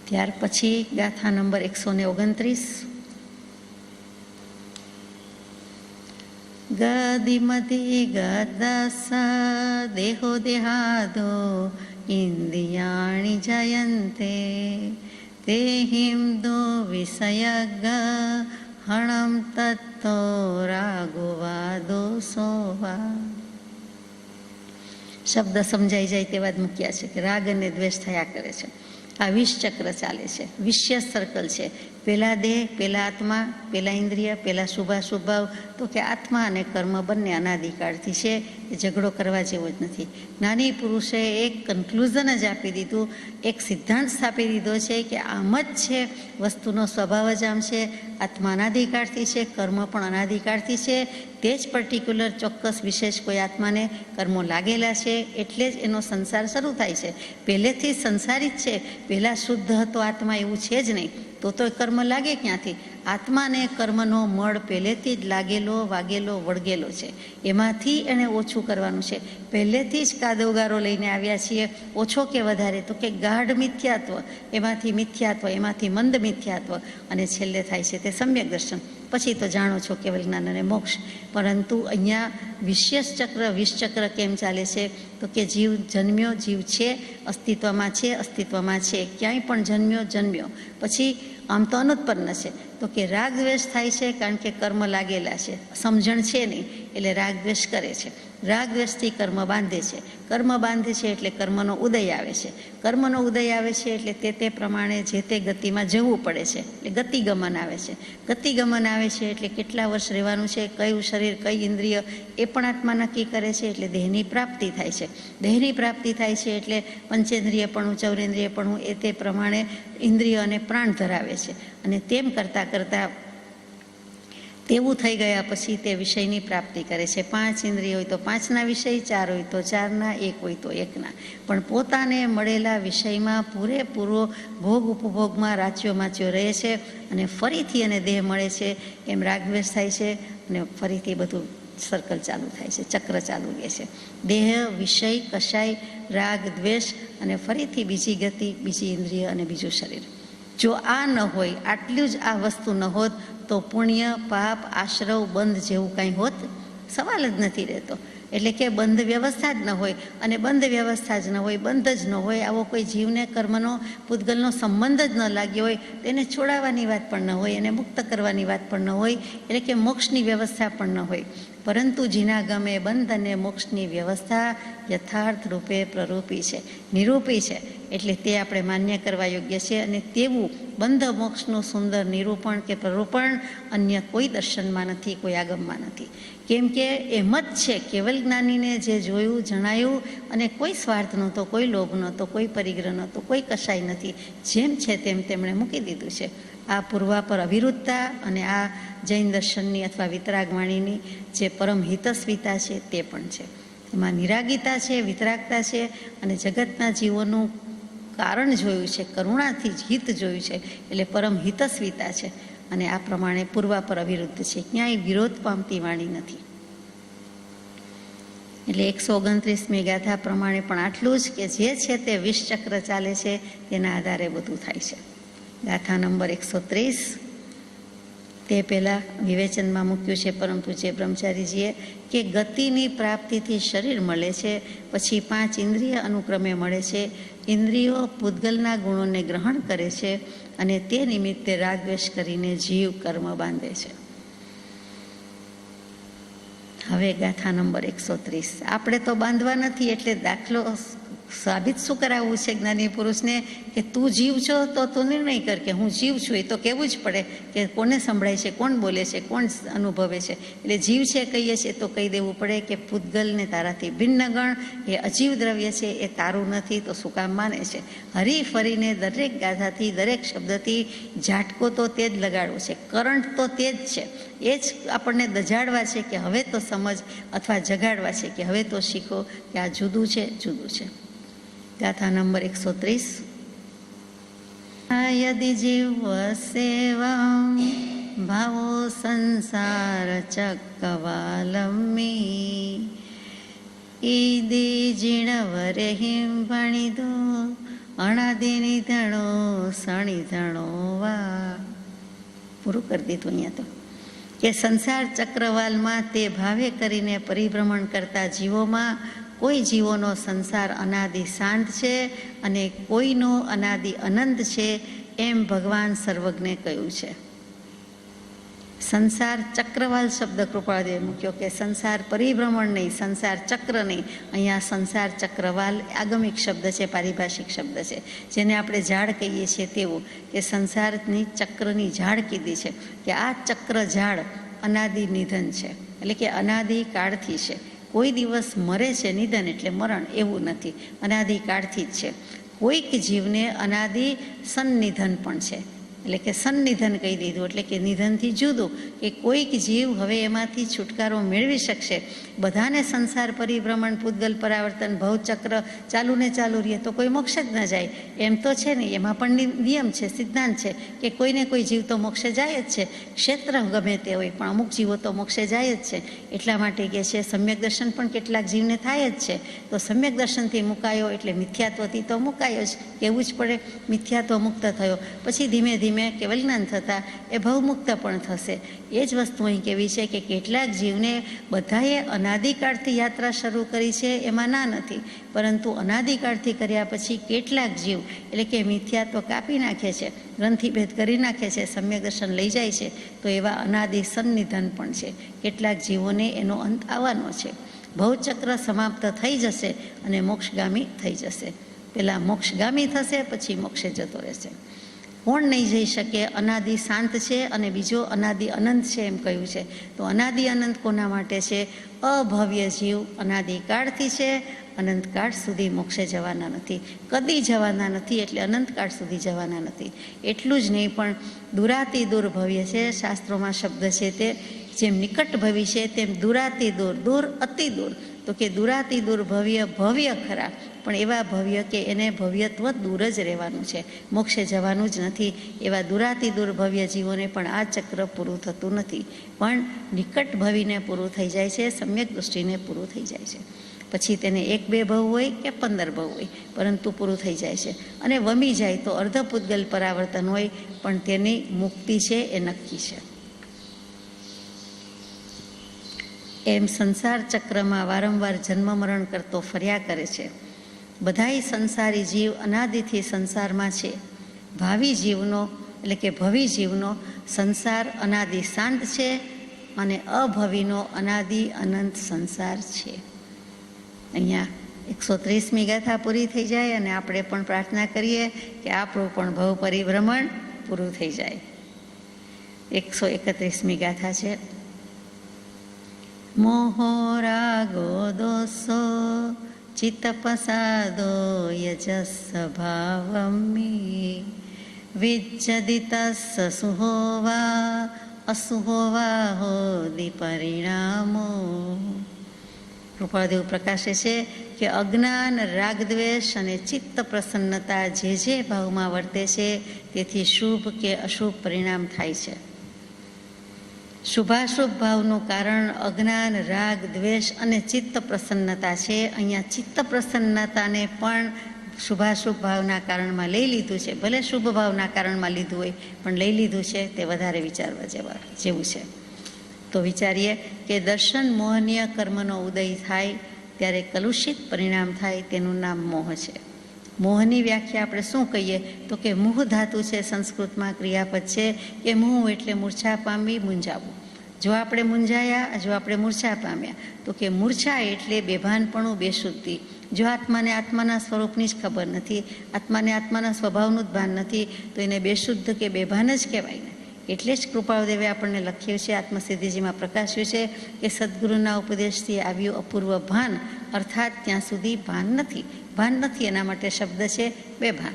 ત્યાર પછી ગાથા નંબર 129. ગદિમતી ગદસ દેહો દેહાદો ઇન્દ્રિયાણિ જયંતે તેહિંદો વિષયગ હણમ તત્તો રાગોવાદો સોવા. શબ્દ સમજાઈ જાય તેવા જ મૂક્યા છે કે રાગ અને દ્વેષ થયા કરે છે. આ વિષ ચક્ર ચાલે છે, વિશ્ય સર્કલ છે. પહેલા દેહ, પહેલા આત્મા, પહેલા ઇન્દ્રિય, પહેલા શુભાશુભ ભાવ. તો કે આત્મા અને કર્મ બંને અનાદિકાળથી છે, એ ઝઘડો કરવા જેવો જ નથી. જ્ઞાની પુરુષે એક કન્ક્લુઝન જ આપી દીધું, એક સિદ્ધાંત સ્થાપી દીધો છે કે આમ જ છે, વસ્તુનો સ્વભાવ જ આમ છે. આત્મા અનાદિકાળથી છે, કર્મ પણ અનાદિકાળથી છે. તે જ પર્ટિક્યુલર ચોક્કસ વિશેષ કોઈ આત્માને કર્મો લાગેલા છે, એટલે જ એનો સંસાર શરૂ થાય છે. પહેલેથી સંસારી જ છે, પહેલાં શુદ્ધ હતો આત્મા એવું છે જ નહીં, તો કર્મ લાગે ક્યાંથી? આત્માને કર્મનો મળ પહેલેથી જ લાગેલો, વાગેલો, વળગેલો છે. એમાંથી એણે ઓછું કરવાનું છે. પહેલેથી જ કાદવગારો લઈને આવ્યા છીએ. ઓછો કે વધારે? તો કે ગાઢ મિથ્યાત્વ, એમાંથી મિથ્યાત્વ, એમાંથી મંદ મિથ્યાત્વ અને છેલ્લે થાય છે તે સમ્યક દર્શન. પછી તો જાણો છો કેવલ જ્ઞાન અને મોક્ષ. પરંતુ અહીંયા વિશ્ય ચક્ર, વિષચક્ર કેમ ચાલે છે? તો કે જીવ જન્મ્યો, જીવ છે, અસ્તિત્વમાં છે, અસ્તિત્વમાં છે, ક્યાંય પણ જન્મ્યો, પછી આમ તો અનુત્પન્ન છે. તો કે રાગ દ્વેષ થાય છે કારણ કે કર્મ લાગેલા છે, સમજણ છે નહીં, એટલે રાગ દ્વેષ કરે છે. રાગ દ્વેષથી કર્મ બાંધે છે, કર્મ બાંધે છે એટલે કર્મનો ઉદય આવે છે. કર્મનો ઉદય આવે છે એટલે તે પ્રમાણે જે તે ગતિમાં જવું પડે છે, એટલે ગતિગમન આવે છે. ગતિગમન આવે છે એટલે કેટલા વર્ષ રહેવાનું છે, કયું શરીર, કઈ ઇન્દ્રિય, એ પણ આત્મા નક્કી કરે છે. એટલે દેહની પ્રાપ્તિ થાય છે. દેહની પ્રાપ્તિ થાય છે એટલે પંચેન્દ્રિયપણું, ચૌરેન્દ્રિયપણું એ તે પ્રમાણે ઇન્દ્રિય અને પ્રાણ ધરાવે છે. અને તેમ કરતાં કરતાં તેવું થઈ ગયા પછી તે વિષયની પ્રાપ્તિ કરે છે. 5 ઇન્દ્રિય હોય તો 5ના વિષય, 4 હોય તો 4ના, 1 હોય તો 1ના. પણ પોતાને મળેલા વિષયમાં પૂરેપૂરો ભોગ ઉપભોગમાં રાચ્યો માચ્યો રહે છે અને ફરીથી એને દેહ મળે છે એમ રાગદ્વેષ થાય છે અને ફરીથી બધું સર્કલ ચાલુ થાય છે, ચક્ર ચાલુ રહે છે. દેહ, વિષય, કશાય, રાગ, દ્વેષ અને ફરીથી બીજી ગતિ, બીજી ઇન્દ્રિય અને બીજું શરીર. જો આ ન હોય, આટલું જ આ વસ્તુ ન હોત તો પુણ્ય, પાપ, આશ્રવ, બંધ જેવું કાંઈ હોત સવાલ જ નથી રહેતો. એટલે કે બંધ વ્યવસ્થા જ ન હોય, અને બંધ વ્યવસ્થા જ ન હોય, બંધ જ ન હોય, આવો કોઈ જીવને કર્મનો, પૂતગલનો સંબંધ જ ન લાગ્યો હોય, તેને છોડાવવાની વાત પણ ન હોય, એને મુક્ત કરવાની વાત પણ ન હોય, એટલે કે મોક્ષની વ્યવસ્થા પણ ન હોય. પરંતુ જીના ગમે બંધ અને મોક્ષની વ્યવસ્થા યથાર્થ રૂપે પ્રરૂપી છે, નિરૂપી છે. એટલે તે આપણે માન્ય કરવા યોગ્ય છે. અને તેવું બંધ મોક્ષનું સુંદર નિરૂપણ કે પ્રરૂપણ અન્ય કોઈ દર્શનમાં નથી, કોઈ આગમમાં નથી. કેમ કે એમ જ છે, કેવલ જ્ઞાનીને જે જોયું, જણાયું, અને કોઈ સ્વાર્થ નહોતો, કોઈ લોભ નહોતો, કોઈ પરિગ્રહ નહોતો, કોઈ કશાય નથી, જેમ છે તેમ તેમણે મૂકી દીધું છે. આ પૂર્વાપર અવિરુદ્ધતા અને આ જૈન દર્શનની અથવા વિતરાગવાણીની જે પરમ હિતસ્વીતા છે તે પણ છે. એમાં નિરાગીતા છે, વિતરાગતા છે, અને જગતના જીવોનું કારણ જોયું છે, કરુણાથી જ હિત જોયું છે, એટલે પરમ હિતસ્વીતા છે. અને આ પ્રમાણે પૂર્વાપર અવિરુદ્ધ છે, ક્યાંય વિરોધ પામતી વાણી નથી. એટલે 129મી ગાથા પ્રમાણે પણ આટલું જ કે જે છે તે 20 ચક્ર ચાલે છે, તેના આધારે બધું થાય છે. ગાથા નંબર 130 તે પહેલાં વિવેચનમાં મૂક્યું છે પરમ પૂજ્ય બ્રહ્મચારીજીએ કે ગતિની પ્રાપ્તિથી શરીર મળે છે, પછી 5 ઇન્દ્રિય અનુક્રમે મળે છે. ઇન્દ્રિયો પૂતગલના ગુણોને ગ્રહણ કરે છે અને તે નિમિત્તે રાગદ્વેષ કરીને જીવ કર્મ બાંધે છે. હવે ગાથા નંબર 130. આપણે તો બાંધવા નથી, એટલે દાખલો સાબિત શું કરાવવું છે જ્ઞાની પુરુષને કે તું જીવ છો તો તું નિર્ણય કર કે હું જીવ છું. એ તો કહેવું જ પડે કે કોને સંભળાય છે, કોણ બોલે છે, કોણ અનુભવે છે. એટલે જીવ છે કહીએ છીએ તો કહી દેવું પડે કે પૂતગલને તારાથી ભિન્ન ગણ, એ અજીવ દ્રવ્ય છે, એ તારું નથી, તો શું કામ માને છે. હરી ફરીને દરેક ગાથાથી, દરેક શબ્દથી ઝાટકો તો તે જ લગાડવો છે, કરંટ તો તે જ છે. એ જ આપણને દજાડવા છે કે હવે તો સમજ, અથવા જગાડવા છે કે હવે તો શીખો કે આ જુદું છે, જુદું છે. ગાથા નંબર 130. યદિ જીવ સેવા ભાવો સંસાર ચક્કવાલમ્મી ઈદી જીણવરે હિમ ભણિદો અણાદિ નિધણો સણિધણો વા. પૂરું કરી દીધું અહીંયા તો, કે સંસાર ચક્રવાલમાં તે ભાવે કરીને પરિભ્રમણ કરતા જીવોમાં કોઈ જીવોનો સંસાર અનાદિ શાંત છે અને કોઈનો અનાદિ અનંત છે, એમ ભગવાન સર્વજ્ઞે કહ્યું છે. સંસાર ચક્રવાલ શબ્દ કૃપાળદેવે મૂક્યો કે સંસાર પરિભ્રમણ નહીં, સંસાર ચક્ર નહીં. અહીંયા સંસાર ચક્રવાલ આગમિક શબ્દ છે, પારિભાષિક શબ્દ છે, જેને આપણે ઝાડ કહીએ છીએ તેવું, કે સંસારની ચક્રની ઝાડ કીધી છે કે આ ચક્ર ઝાડ અનાદિ નિધન છે, એટલે કે અનાદિ કાળથી છે. કોઈ દિવસ મરે છે, નિધન એટલે મરણ એવું નથી, અનાદિકાળથી જ છે. કોઈક જીવને અનાદિ સન્નિધન પણ છે, એટલે કે સન્નિધન કહી દીધું, એટલે કે નિધનથી જુદું, કે કોઈક જીવ હવે એમાંથી છુટકારો મેળવી શકશે. બધાને સંસાર પરિભ્રમણ, પૂતગલ પરાવર્તન, ભવચક્ર ચાલુ ને ચાલુ રહે તો કોઈ મોક્ષ જ ન જાય એમ તો છે નહીં. એમાં પણ નિયમ છે, સિદ્ધાંત છે કે કોઈને કોઈ જીવ તો મોક્ષે જાય જ છે, ક્ષેત્ર ગમે તે હોય, પણ અમુક જીવો તો મોક્ષે જાય જ છે. એટલા માટે કે છે સમ્યક દર્શન પણ કેટલાક જીવને થાય જ છે, તો સમ્યક દર્શનથી મુકાયો એટલે મિથ્યાત્વથી તો મુકાયો જ, કહેવું જ પડે. મિથ્યાત્વ મુક્ત થયો પછી ધીમે ધીમે કેવલ જ્ઞાન થતાં એ ભવમુક્ત પણ થશે. એ જ વસ્તુ અહીં કહેવી છે કે કેટલાક જીવને બધાએ અનાદિકાળથી યાત્રા શરૂ કરી છે એમાં ના નથી, પરંતુ અનાદિકાળથી કર્યા પછી કેટલાક જીવ એટલે કે મિથ્યાત્વ કાપી નાખે છે, ગ્રંથિભેદ કરી નાખે છે, સમ્યક દર્શન લઈ જાય છે, તો એવા અનાદિ સન્નિધન પણ છે. કેટલાક જીવોને એનો અંત આવવાનો છે, ભવચક્ર સમાપ્ત થઈ જશે અને મોક્ષગામી થઈ જશે. પહેલાં મોક્ષગામી થશે, પછી મોક્ષે જતો રહેશે. કોણ નહીં જઈ શકે? અનાદિ શાંત છે અને બીજો અનાદિ અનંત છે એમ કહ્યું છે. તો અનાદિ અનંત કોના માટે છે? અભવ્ય જીવ અનાદિકાળથી છે, અનંતકાળ સુધી મોક્ષે જવાના નથી, કદી જવાના નથી, એટલે અનંતકાળ સુધી જવાના નથી. એટલું જ નહીં, પણ દુરાતિ દૂર ભવ્ય છે. શાસ્ત્રોમાં શબ્દ છે તે જેમ નિકટ ભવિ છે તેમ દુરાતિ દૂર, દૂર અતિ દૂર. તો કે દુરાતિ દૂર ભવ્ય, ભવ્ય ખરા, પણ એવા ભવ્ય કે એને ભવ્યત્વ દૂર જ રહેવાનું છે, મોક્ષે જવાનું જ નથી. એવા દુરાતિ દૂર ભવ્ય જીવોને પણ આ ચક્ર પૂરું થતું નથી, પણ નિકટ ભવિને પૂરું થઈ જાય છે, સમ્યક દૃષ્ટિને પૂરું થઈ જાય છે. પછી તેને 1-2 ભવ હોય કે 15 ભવ હોય, પરંતુ પૂરું થઈ જાય છે. અને વમી જાય તો અર્ધપૂતગલ પરાવર્તન હોય, પણ તેની મુક્તિ છે એ નક્કી છે. એમ સંસાર ચક્રમાં વારંવાર જન્મ મરણ કરતો ફર્યા કરે છે. બધાય સંસારી જીવ અનાદિથી સંસારમાં છે. ભાવિ જીવનો એટલે કે ભવિ જીવનો સંસાર અનાદિ શાંત છે અને અભવિનો અનાદિ અનંત સંસાર છે. અહીંયા 130મી ગાથા પૂરી થઈ જાય અને આપણે પણ પ્રાર્થના કરીએ કે આપણું પણ ભવ પરિભ્રમણ પૂરું થઈ જાય. 131મી ગાથા છે. મોહો રાગો દોષો ચિત્ત પસાદો યજસ ભાવમી વિજ્જદિતસ્સ સુહોવા અસુહોવા હોદિ પરિણામો. કૃપાદેવ પ્રકાશે છે કે અજ્ઞાન, રાગદ્વેષ અને ચિત્ત પ્રસન્નતા જે ભાવમાં વર્તે છે તેથી શુભ કે અશુભ પરિણામ થાય છે. શુભાશુભ ભાવનું કારણ અજ્ઞાન, રાગ, દ્વેષ અને ચિત્ત પ્રસન્નતા છે. અહીંયા ચિત્ત પ્રસન્નતાને પણ શુભાશુભ ભાવના કારણમાં લઈ લીધું છે. ભલે શુભ ભાવના કારણમાં લીધું હોય, પણ લઈ લીધું છે તે વધારે વિચારવા જેવું છે. તો વિચારીએ કે દર્શન મોહનીય કર્મનો ઉદય થાય ત્યારે કલુષિત પરિણામ થાય, તેનું નામ મોહ છે. મોહની વ્યાખ્યા આપણે શું કહીએ? તો કે મુહ ધાતુ છે, સંસ્કૃતમાં ક્રિયાપદ છે કે મુહ એટલે મૂર્છા પામવી, મૂંઝાવું. જો આપણે મૂંઝાયા, જો આપણે મૂર્છા પામ્યા, તો કે મૂર્છા એટલે બેભાનપણું, બેશુદ્ધિ. જો આત્માને આત્માના સ્વરૂપની જ ખબર નથી, આત્માને આત્માના સ્વભાવનું જ ભાન નથી, તો એને બેશુદ્ધ કે બેભાન જ કહેવાય ને. એટલે જ કૃપાળદેવે આપણને લખ્યું છે, આત્મસિદ્ધિજીમાં પ્રકાશ્યું છે કે સદગુરુના ઉપદેશથી આવ્યું અપૂર્વ ભાન, અર્થાત ત્યાં સુધી ભાન નથી. ભાન નથી, એના માટે શબ્દ છે બેભાન.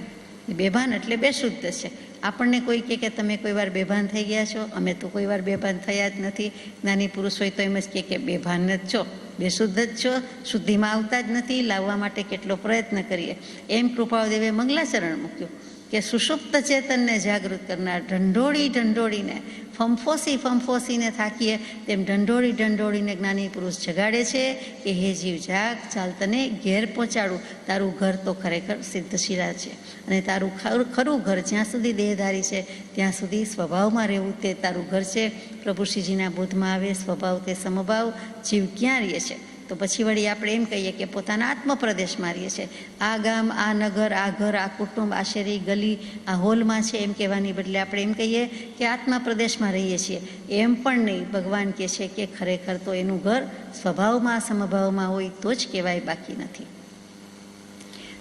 બેભાન એટલે બેશુદ્ધ છે. આપણને કોઈ કહે કે તમે કોઈ વાર બેભાન થઈ ગયા છો? અમે તો કોઈ વાર બેભાન થયા જ નથી. જ્ઞાની પુરુષ હોય તો એમ જ કહે કે બેભાન જ છો, બેશુદ્ધ જ છો, શુદ્ધિમાં આવતા જ નથી, લાવવા માટે કેટલો પ્રયત્ન કરીએ. એમ કૃપાળદેવે મંગલાચરણ મૂક્યું કે સુષુપ્ત ચેતનને જાગૃત કરનાર, ઢંઢોળીને ફંફોસીને થાકીએ તેમ ઢંઢોળીને જ્ઞાની પુરુષ જગાડે છે કે હે જીવ જાગ, ચાલ તને ઘેર પહોંચાડું. તારું ઘર તો ખરેખર સિદ્ધશિલા છે અને તારું ખરું ઘર જ્યાં સુધી દેહધારી છે ત્યાં સુધી સ્વભાવમાં રહેવું તે તારું ઘર છે. પ્રભુ શ્રીજીના બોધમાં આવે સ્વભાવ તે સમભાવ, જીવ ક્યાં રહે છે? તો પછી વળી આપણે એમ કહીએ કે પોતાના આત્મપ્રદેશમાં રહીએ છીએ. આ ગામ, આ નગર, આ ઘર, આ કુટુંબ, આ શેરી, ગલી, આ હોલમાં છે એમ કહેવાની બદલે આપણે એમ કહીએ કે આત્મા પ્રદેશમાં રહીએ છીએ. એમ પણ નહીં, ભગવાન કહે છે કે ખરેખર તો એનું ઘર સ્વભાવમાં સમભાવમાં હોય તો જ કહેવાય, બાકી નથી.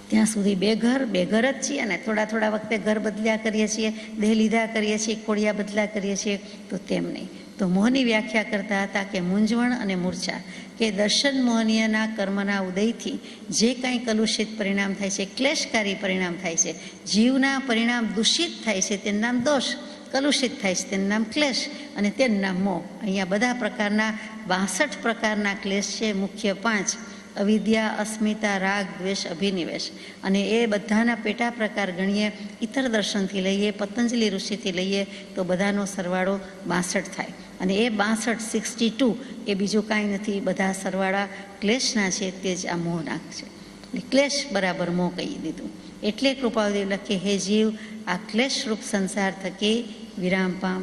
ત્યાં સુધી બે ઘર જ છીએ અને થોડા વખતે ઘર બદલ્યા કરીએ છીએ, દેહ લીધા કરીએ છીએ, ખોડિયા બદલા કરીએ છીએ, તો તેમ નહીં. તો મોહની વ્યાખ્યા કરતા હતા કે મૂંઝવણ અને મૂર્છા, કે દર્શન મોહનીયના કર્મના ઉદયથી જે કાંઈ કલુષિત પરિણામ થાય છે, ક્લેશકારી પરિણામ થાય છે, જીવના પરિણામ દૂષિત થાય છે તેનું નામ દોષ, કલુષિત થાય છે તેનું નામ ક્લેશ અને તેનું નામ મોહ. અહીંયા બધા પ્રકારના 62 પ્રકારના ક્લેશ છે, મુખ્ય 5: અવિદ્યા, અસ્મિતા, રાગ, દ્વેષ, અભિનિવેશ. અને એ બધાના પેટા પ્રકાર ગણીએ, ઇતર દર્શનથી લઈએ, પતંજલિ ઋષિથી લઈએ તો બધાનો સરવાળો 62 થાય. અને એ 62 એ બીજું કાંઈ નથી, બધા સરવાળા ક્લેશના છે, તે જ આ મોહના છે. ક્લેશ બરાબર મોહ કહી દીધું. એટલે કૃપાદેવ લખે, હે જીવ, આ ક્લેશરૂપ સંસાર થકી વિરામ પામ.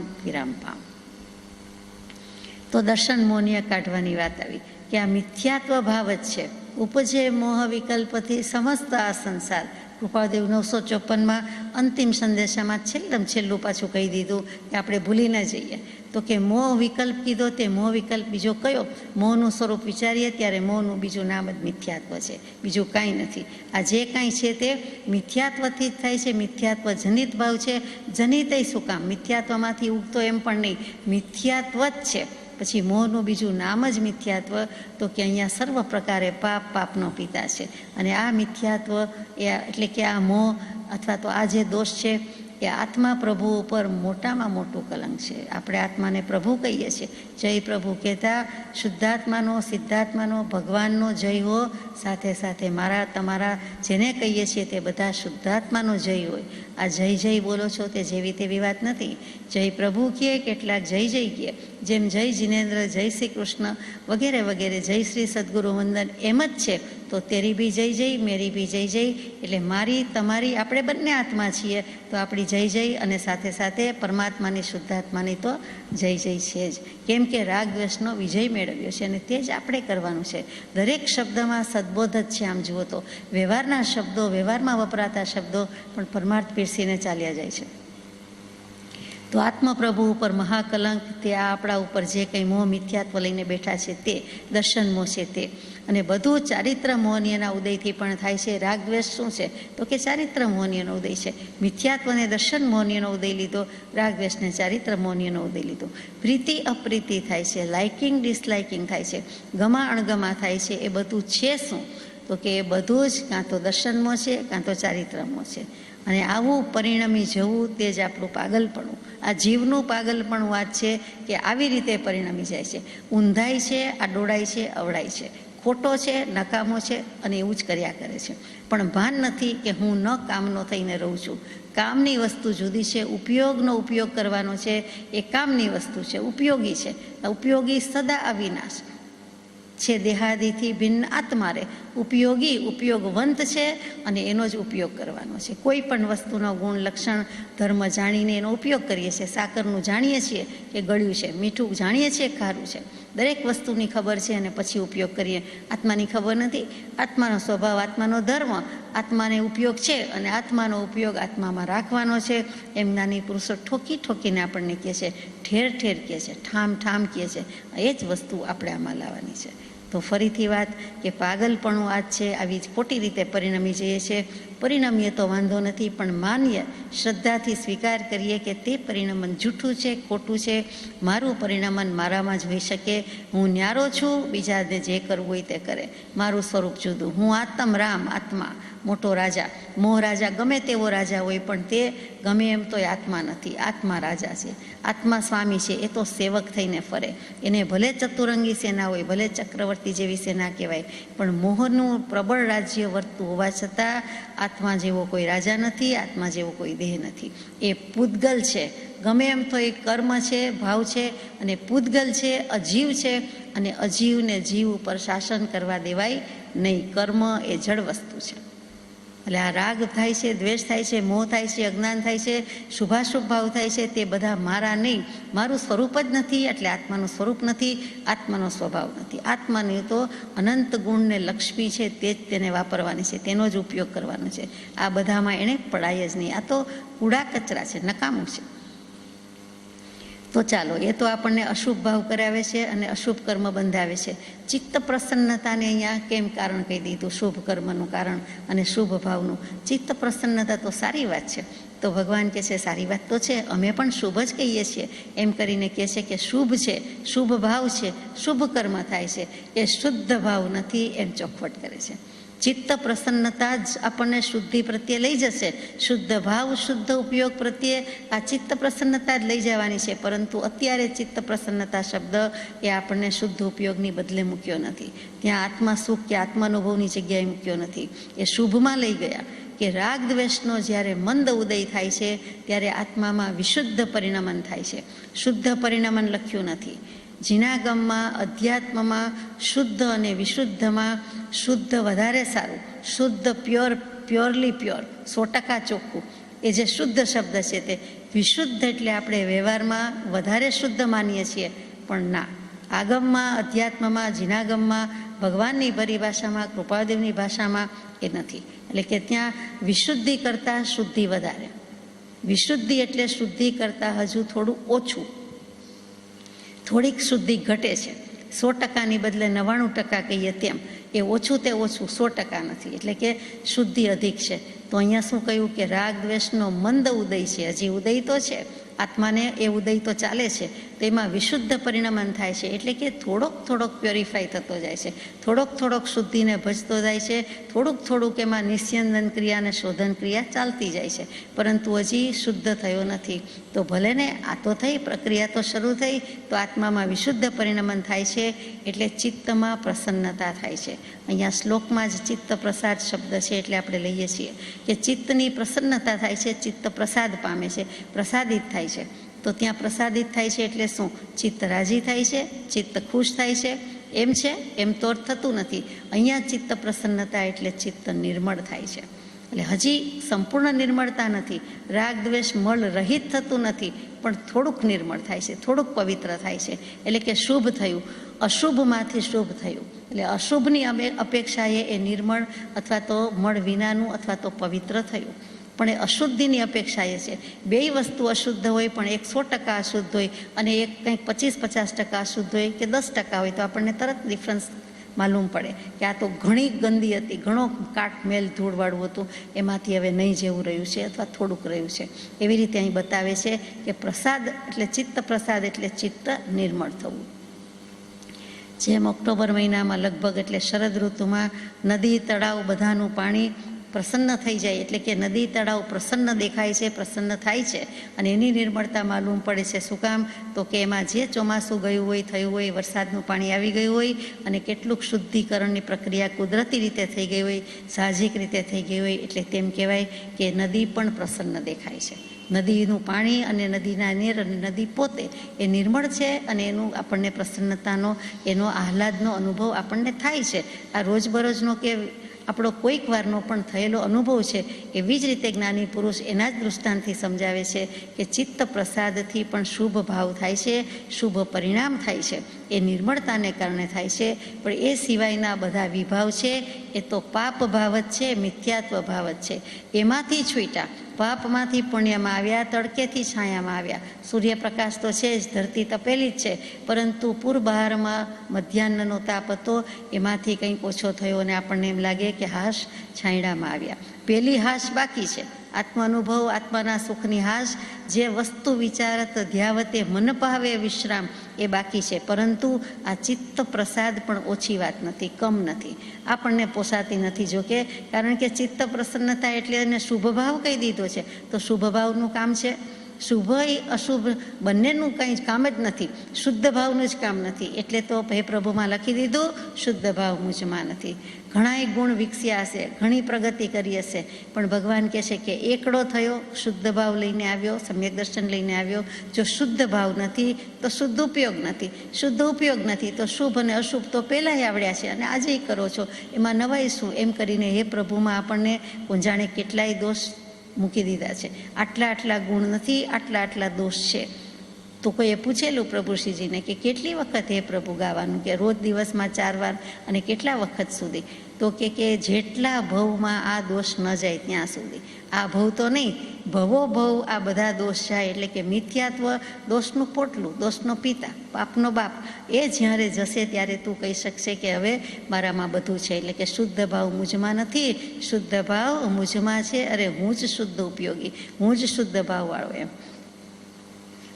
તો દર્શન મોહનીય કાઢવાની વાત આવી કે આ મિથ્યાત્વ ભાવ જ છે. ઉપજે મોહ વિકલ્પથી સમસ્ત આ સંસાર. કૃપાદેવ 954માં અંતિમ સંદેશામાં છેલ્લું પાછું કહી દીધું કે આપણે ભૂલી ન જઈએ. તો કે મોહ વિકલ્પ કીધો, તે મોહ વિકલ્પ બીજો કયો? મોહનું સ્વરૂપ વિચારીએ ત્યારે મોહનું બીજું નામ જ મિથ્યાત્વ છે, બીજું કાંઈ નથી. આ જે કાંઈ છે તે મિથ્યાત્વથી જ થાય છે. મિથ્યાત્વ જનિત ભાવ છે. જનિત શું કામ? મિથ્યાત્વમાંથી ઉગતો એમ પણ નહીં, મિથ્યાત્વ જ છે. પછી મોહનું બીજું નામ જ મિથ્યાત્વ. તો કે અહીંયા સર્વ પ્રકારે પાપનો પિતા છે. અને આ મિથ્યાત્વ એટલે કે આ મોહ અથવા તો આ જે દોષ છે એ આત્મા પ્રભુ ઉપર મોટામાં મોટું કલંક છે. આપણે આત્માને પ્રભુ કહીએ છીએ. જય પ્રભુ કહેતા શુદ્ધાત્માનો, સિદ્ધાત્માનો, ભગવાનનો જય હો. સાથે સાથે મારા તમારા જેને કહીએ છીએ તે બધા શુદ્ધાત્માનો જય હોય. આ જય જય બોલો છો તે જેવી તેવી વાત નથી. જય પ્રભુ કહે, કેટલાક જય જય કહે. જેમ જય જિનેન્દ્ર, જય શ્રી કૃષ્ણ વગેરે વગેરે, જય શ્રી સદગુરુ વંદન એમ જ છે. તો તેરી બી જય જય, મેરી બી જય જય. એટલે મારી તમારી આપણે બંને આત્મા છીએ. તો આપણી જય જય અને સાથે સાથે પરમાત્માની શુદ્ધાત્માની તો જય જય છે જ. કેમ કે રાગ દ્વેષનો વિજય મેળવ્યો છે અને તે જ આપણે કરવાનું છે. દરેક શબ્દમાં સદબોધ જ છે. આમ જુઓ તો વ્યવહારના શબ્દો, વ્યવહારમાં વપરાતા શબ્દો પણ પરમાર્થ પીરસીને ચાલ્યા જાય છે. તો આત્મપ્રભુ ઉપર મહાકલંક, તે આપણા ઉપર જે કંઈ મોહ મિથ્યાત્વ લઈને બેઠા છે તે દર્શન મોહ છે તે. અને બધું ચારિત્ર મોહનીયના ઉદયથી પણ થાય છે. રાગ દ્વેષ શું છે? તો કે ચારિત્ર મોહનીયનો ઉદય છે. મિથ્યાત્વને દર્શન મોહનીયનો ઉદય લીધો, રાગ દ્વેષને ચારિત્ર મોહનીયનો ઉદય લીધો. પ્રીતિ અપ્રીતિ થાય છે, લાઇકિંગ ડિસલાઇકિંગ થાય છે, ગમા અણગમા થાય છે. એ બધું છે શું? તો કે એ બધું જ કાં તો દર્શન મોહ છે, કાં તો ચારિત્ર મોહ છે. અને આવું પરિણમી જવું તે જ આપણું પાગલપણું, આ જીવનું પાગલપણું વાત છે કે આવી રીતે પરિણમી જાય છે. ઊંધાય છે, આ ડોળાય છે, અવળાય છે, ખોટો છે, નકામો છે અને એવું જ કર્યા કરે છે. પણ ભાન નથી કે હું ન કામનો થઈને રહું છું. કામની વસ્તુ જુદી છે, ઉપયોગનો ઉપયોગ કરવાનો છે એ કામની વસ્તુ છે, ઉપયોગી છે. ઉપયોગી સદા અવિનાશ છે, દેહાદિથી ભિન્ન આત્મા રે. ઉપયોગી ઉપયોગવંત છે અને એનો જ ઉપયોગ કરવાનો છે. કોઈ પણ વસ્તુનો ગુણ, લક્ષણ, ધર્મ જાણીને એનો ઉપયોગ કરીએ છીએ. સાકરનું જાણીએ છીએ કે ગળ્યું છે, મીઠું જાણીએ છીએ ખારું છે. દરેક વસ્તુની ખબર છે અને પછી ઉપયોગ કરીએ. આત્માની ખબર નથી. આત્માનો સ્વભાવ, આત્માનો ધર્મ, આત્માને ઉપયોગ છે અને આત્માનો ઉપયોગ આત્મામાં રાખવાનો છે. એમ જ્ઞાની પુરુષો ઠોકી ઠોકીને આપણને કહે છે, ઠેર ઠેર કહે છે, ઠામ ઠામ કહે છે. એ જ વસ્તુ આપણે આમાં લાવવાની છે. તો ફરીથી વાત કે પાગલપણું આ જ છે. આવી જ ખોટી રીતે પરિણમી જઈએ છીએ. પરિણમીએ તો વાંધો નથી, પણ માનીએ, શ્રદ્ધાથી સ્વીકાર કરીએ કે તે પરિણમન જૂઠું છે, ખોટું છે. મારું પરિણમન મારામાં જ હોઈ શકે. હું ન્યારો છું, બીજાને જે કરવું હોય તે કરે. મારું સ્વરૂપ જુદું. હું આત્મ રામ, આત્મા મોટો રાજા. મોહ રાજા ગમે તેવો રાજા હોય પણ તે ગમે એમ તોય આત્મા નથી. આત્મા રાજા છે, આત્મા સ્વામી છે. એ તો સેવક થઈને ફરે. એને ભલે ચતુરંગી સેના હોય, ભલે ચક્રવર્તી જેવી સેના કહેવાય, પણ મોહનું પ્રબળ રાજ્ય વર્તતું હોવા છતાં આત્મા જેવો કોઈ રાજા નથી, આત્મા જેવો કોઈ દેહ નથી. એ પૂતગલ છે. ગમે એમ તો એ કર્મ છે, ભાવ છે અને પૂતગલ છે, અજીવ છે. અને અજીવને જીવ ઉપર શાસન કરવા દેવાય નહીં. કર્મ એ જળ વસ્તુ છે. એટલે આ રાગ થાય છે, દ્વેષ થાય છે, મોહ થાય છે, અજ્ઞાન થાય છે, શુભાશુભ ભાવ થાય છે, તે બધા મારા નહીં. મારું સ્વરૂપ જ નથી એટલે આત્માનું સ્વરૂપ નથી, આત્માનો સ્વભાવ નથી. આત્માની તો અનંત ગુણને લક્ષ્મી છે, તે જ તેને વાપરવાની છે, તેનો જ ઉપયોગ કરવાનો છે. આ બધામાં એણે પડાય જ નહીં. આ તો કૂડા કચરા છે, નકામું છે. તો ચાલો, એ તો આપણને અશુભ ભાવ કરાવે છે અને અશુભ કર્મ બંધાવે છે. ચિત્ત પ્રસન્નતાને અહીંયા કેમ કારણ કહી દીધું? શુભ કર્મનું કારણ અને શુભ ભાવનું. ચિત્ત પ્રસન્નતા તો સારી વાત છે. તો ભગવાન કહે છે સારી વાત તો છે, અમે પણ શુભ જ કહીએ છીએ. એમ કરીને કહે છે કે શુભ છે, શુભ ભાવ છે, શુભ કર્મ થાય છે. એ શુદ્ધ ભાવ નથી એમ ચોખવટ કરે છે. ચિત્ત પ્રસન્નતા જ આપણને શુદ્ધિ પ્રત્યે લઈ જશે. શુદ્ધ ભાવ, શુદ્ધ ઉપયોગ પ્રત્યે આ ચિત્ત પ્રસન્નતા જ લઈ જવાની છે. પરંતુ અત્યારે ચિત્ત પ્રસન્નતા શબ્દ એ આપણને શુદ્ધ ઉપયોગની બદલે મૂક્યો નથી. ત્યાં આત્મા સુખ કે આત્માનુભવની જગ્યાએ મૂક્યો નથી. એ શુભમાં લઈ ગયા કે રાગ દ્વેષનો જ્યારે મંદ ઉદય થાય છે ત્યારે આત્મામાં વિશુદ્ધ પરિણમન થાય છે. શુદ્ધ પરિણમન લખ્યું નથી. જીનાગમમાં, અધ્યાત્મમાં, શુદ્ધ અને વિશુદ્ધમાં શુદ્ધ વધારે સારું. શુદ્ધ પ્યોરલી પ્યોર, 100% ચોખ્ખું. એ જે શુદ્ધ શબ્દ છે તે વિશુદ્ધ એટલે આપણે વ્યવહારમાં વધારે શુદ્ધ માનીએ છીએ, પણ ના. આગમમાં, અધ્યાત્મમાં, જીનાગમમાં ભગવાનની પરિભાષામાં, કૃપાદેવની ભાષામાં એ નથી. એટલે કે ત્યાં વિશુદ્ધિ કરતાં શુદ્ધિ વધારે. વિશુદ્ધિ એટલે શુદ્ધિ કરતાં હજુ થોડું ઓછું, થોડીક શુદ્ધિ ઘટે છે. 100%ની બદલે 99% કહીએ તેમ, એ ઓછું તે ઓછું, 100% નથી. એટલે કે શુદ્ધિ અધિક છે. તો અહીંયા શું કહ્યું કે રાગ દ્વેષનો મંદ ઉદય છે. હજી ઉદય તો છે, આત્માને એ ઉદય તો ચાલે છે, તો એમાં વિશુદ્ધ પરિણમન થાય છે. એટલે કે થોડોક પ્યોરિફાય થતો જાય છે, થોડોક શુદ્ધિને ભજતો જાય છે, થોડુંક એમાં નિસ્યંદન ક્રિયા અને શોધન ક્રિયા ચાલતી જાય છે, પરંતુ હજી શુદ્ધ થયો નથી. તો ભલે ને આ તો થઈ, પ્રક્રિયા તો શરૂ થઈ, તો આત્મામાં વિશુદ્ધ પરિણમન થાય છે. એટલે ચિત્તમાં પ્રસન્નતા થાય છે. અહીંયા શ્લોકમાં જ ચિત્ત પ્રસાદ શબ્દ છે, એટલે આપણે લઈએ છીએ કે ચિત્તની પ્રસન્નતા થાય છે, ચિત્ત પ્રસાદ પામે છે, પ્રસાદિત થાય છે. તો ત્યાં પ્રસાદિત થાય છે એટલે શું? ચિત્ત રાજી થાય છે, ચિત્ત ખુશ થાય છે, એમ છે. એમ તો થતું નથી. અહીંયા ચિત્ત પ્રસન્નતા એટલે ચિત્ત નિર્મળ થાય છે. એટલે હજી સંપૂર્ણ નિર્મળતા નથી, રાગ દ્વેષ મળ રહિત થતું નથી, પણ થોડુંક નિર્મળ થાય છે, થોડુંક પવિત્ર થાય છે. એટલે કે શુભ થયું, અશુભમાંથી શુભ થયું. એટલે અશુભની અપેક્ષાએ એ નિર્મળ અથવા તો મળ વિનાનું અથવા તો પવિત્ર થયું. પણ એ અશુદ્ધિની અપેક્ષાએ છે. બેય વસ્તુ અશુદ્ધ હોય, પણ એક 100% અશુદ્ધ હોય અને એક કંઈક 25-50% અશુદ્ધ હોય કે 10% હોય, તો આપણને તરત ડિફરન્સ માલુમ પડે કે આ તો ઘણી ગંદી હતી, ઘણો કાટ મેલ ધૂળવાળું હતું, એમાંથી હવે નહીં જેવું રહ્યું છે અથવા થોડુંક રહ્યું છે. એવી રીતે અહીં બતાવે છે કે પ્રસાદ એટલે ચિત્ત પ્રસાદ એટલે ચિત્ત નિર્મળ થવું. જેમ ઓક્ટોબર મહિનામાં લગભગ એટલે શરદ ઋતુમાં નદી તળાવ બધાનું પાણી પ્રસન્ન થઈ જાય, એટલે કે નદી તળાવ પ્રસન્ન દેખાય છે, પ્રસન્ન થાય છે, અને એની નિર્મળતા માલુમ પડે છે. શું કામ? તો કે એમાં જે ચોમાસું ગયું હોય, થયું હોય, વરસાદનું પાણી આવી ગયું હોય, અને કેટલુંક શુદ્ધિકરણની પ્રક્રિયા કુદરતી રીતે થઈ ગઈ હોય, સાહજિક રીતે થઈ ગઈ હોય, એટલે તેમ કહેવાય કે નદી પણ પ્રસન્ન દેખાય છે. નદીનું પાણી અને નદીના નીર અને નદી પોતે એ નિર્મળ છે, અને એનું આપણને પ્રસન્નતાનો, એનો આહલાદનો અનુભવ આપણને થાય છે. આ રોજબરોજનો કે આપણો કોઈક વારનો પણ થયેલો અનુભવ છે. એવી જ રીતે જ્ઞાની પુરુષ એના જ દૃષ્ટાંતથી સમજાવે છે કે ચિત્ત પ્રસાદથી પણ શુભ ભાવ થાય છે, શુભ પરિણામ થાય છે. એ નિર્મળતાને કારણે થાય છે. પણ એ સિવાયના બધા વિભાવ છે એ તો પાપ ભાવ જ છે, મિથ્યાત્વ ભાવ જ છે. એમાંથી છૂટ્યા, પાપમાંથી પુણ્યમાં આવ્યા, તડકેથી છાયામાં આવ્યા. સૂર્યપ્રકાશ તો છે જ, ધરતી તપેલી જ છે, પરંતુ પૂર્વબહારમાં મધ્યાહ્નનો તાપ હતો, એમાંથી કંઈક ઓછો થયો અને આપણને એમ લાગે કે હાશ છાંયડામાં આવ્યા. પહેલી હાશ બાકી છે, આત્માનુભવ, આત્માના સુખની હાશ, જે વસ્તુ વિચારત ધ્યાવતે મન પાવે વિશ્રામ, એ બાકી છે. પરંતુ આ ચિત્ત પ્રસાદ પણ ઓછી વાત નથી, કમ નથી, આપણને પોસાતી નથી. જોકે કારણ કે ચિત્ત પ્રસન્નતા એટલે એને શુભ ભાવ કહી દીધો છે, તો શુભ ભાવનું કામ છે. શુભ અશુભ બંનેનું કંઈ કામ જ નથી, શુદ્ધ ભાવનું જ કામ નથી. એટલે તો હે પ્રભુમાં લખી દીધું, શુદ્ધ ભાવ મુજમાં નથી. ઘણાય ગુણ વિકસ્યા હશે, ઘણી પ્રગતિ કરી હશે, પણ ભગવાન કહે છે કે એકડો થયો, શુદ્ધ ભાવ લઈને આવ્યો, સમ્યક દર્શન લઈને આવ્યો. જો શુદ્ધ ભાવ નથી તો શુદ્ધ ઉપયોગ નથી, શુદ્ધ ઉપયોગ નથી તો શુભ અને અશુભ તો પહેલાંય આવડ્યા છે અને આજે કરો છો, એમાં નવાઈ શું? એમ કરીને હે પ્રભુમાં આપણને જાણે કેટલાય દોષ મૂકી દીધા છે. આટલા ગુણ નથી, આટલા દોષ છે. તો કોઈએ પૂછેલું પ્રભુશ્રીજીને કે કેટલી વખત હે પ્રભુ ગાવાનું, કે રોજ દિવસમાં 4 વાર, અને કેટલા વખત સુધી? તો કે જેટલા ભવમાં આ દોષ ન જાય ત્યાં સુધી. આ ભવ તો નહીં, ભવો ભવ આ બધા દોષ જાય. એટલે કે મિથ્યાત્વ દોષનું પોટલું, દોષનો પિતા, પાપનો બાપ, એ જ્યારે જશે ત્યારે તું કહી શકશે કે હવે મારામાં બધું છે. એટલે કે શુદ્ધ ભાવ મુજમાં નથી, શુદ્ધ ભાવ મુજમાં છે. અરે હું જ શુદ્ધ ઉપયોગી, હું જ શુદ્ધ ભાવવાળો. એમ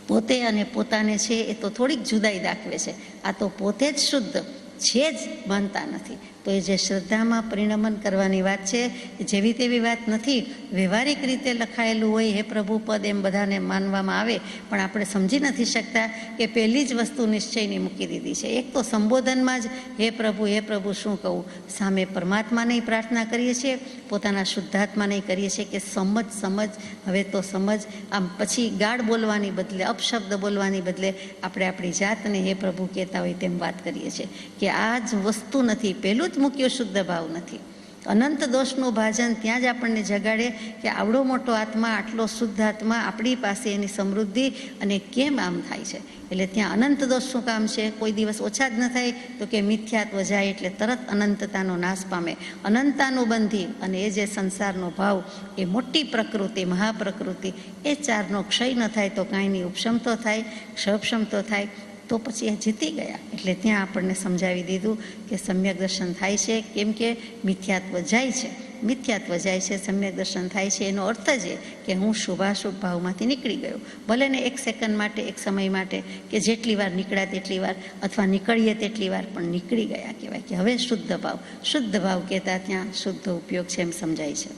પોતે અને પોતાને છે એ તો થોડીક જુદાઈ દાખવે છે. આ તો પોતે જ શુદ્ધ છે જ માનતા નથી. તો એ જે શ્રદ્ધામાં પરિણમન કરવાની વાત છે, જેવી તેવી વાત નથી. વ્યવહારિક રીતે લખાયેલું હોય હે પ્રભુ પદ એમ બધાને માનવામાં આવે, પણ આપણે સમજી નથી શકતા કે પહેલી જ વસ્તુ નિશ્ચયની મૂકી દીધી છે. એક તો સંબોધનમાં જ હે પ્રભુ શું કહું, સામે પરમાત્માને પ્રાર્થના કરીએ છીએ, પોતાના શુદ્ધાત્માને કરીએ છીએ કે સમજ, હવે તો સમજ. આમ પછી ગાળ બોલવાની બદલે, અપશબ્દ બોલવાની બદલે આપણે આપણી જાતને હે પ્રભુ કહેતા હોય તેમ વાત કરીએ છીએ કે આ જ વસ્તુ નથી. પહેલું જ મુખ્ય શુદ્ધ ભાવ નથી. અનંત દોષનું ભાજન ત્યાં જ આપણને જગાડે કે આવડો મોટો આત્મા, આટલો શુદ્ધ આત્મા, આપણી પાસે એની સમૃદ્ધિ, અને કેમ આમ થાય છે. એટલે ત્યાં અનંત દોષ શું કામ છે? કોઈ દિવસ ઓછા જ ન થાય. તો કે મિથ્યાત્વ જાય એટલે તરત અનંતતાનો નાશ પામે. અનંતાનુબંધી અને એ જે સંસારનો ભાવ, એ મોટી પ્રકૃતિ, મહાપ્રકૃતિ, એ ચારનો ક્ષય ન થાય તો કાંઈ નહીં, ઉપશમ તો થાય, ક્ષપશમ તો થાય, તો પછી એ જીતી ગયા. એટલે ત્યાં આપણને સમજાવી દીધું કે સમ્યક દર્શન થાય છે. કેમ કે મિથ્યાત્વ જાય છે, મિથ્યાત્વ જાય છે, સમ્યક દર્શન થાય છે. એનો અર્થ જ એ કે હું શુભાશુભ ભાવમાંથી નીકળી ગયો. ભલે ને એક સેકન્ડ માટે, એક સમય માટે, કે જેટલી વાર નીકળ્યા તેટલી વાર, અથવા નીકળીએ તેટલી વાર, પણ નીકળી ગયા કહેવાય. કે હવે શુદ્ધ ભાવ, શુદ્ધ ભાવ કહેતા ત્યાં શુદ્ધ ઉપયોગ છે એમ સમજાય છે.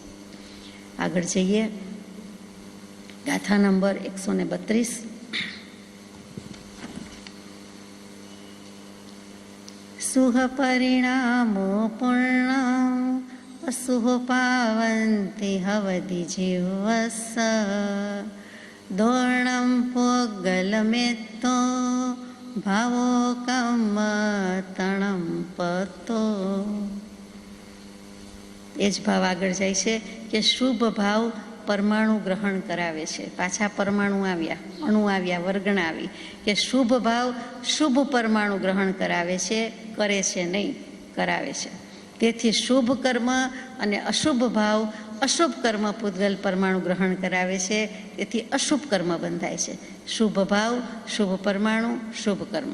આગળ જઈએ. ગાથા નંબર 132. સુહ પરિણામો પૂર્ણ અસુહ પાવંતિ હવતિ જીવસ દોર્ણમ પોગલમેત્તો ભાવો કમ તણમ પતો. એ જ ભાવ આગળ જાય છે કે શુભ ભાવ પરમાણુ ગ્રહણ કરાવે છે. પાછા પરમાણુ આવ્યા, અણુ આવ્યા, વર્ગણ આવી, કે શુભ ભાવ શુભ પરમાણુ ગ્રહણ કરાવે છે, કરે છે નહીં, કરાવે છે. તેથી શુભ કર્મ અને અશુભ ભાવ, અશુભ કર્મ પૂતગલ પરમાણુ ગ્રહણ કરાવે છે. તેથી અશુભ કર્મ બંધાય છે. શુભ ભાવ, શુભ પરમાણુ, શુભ કર્મ.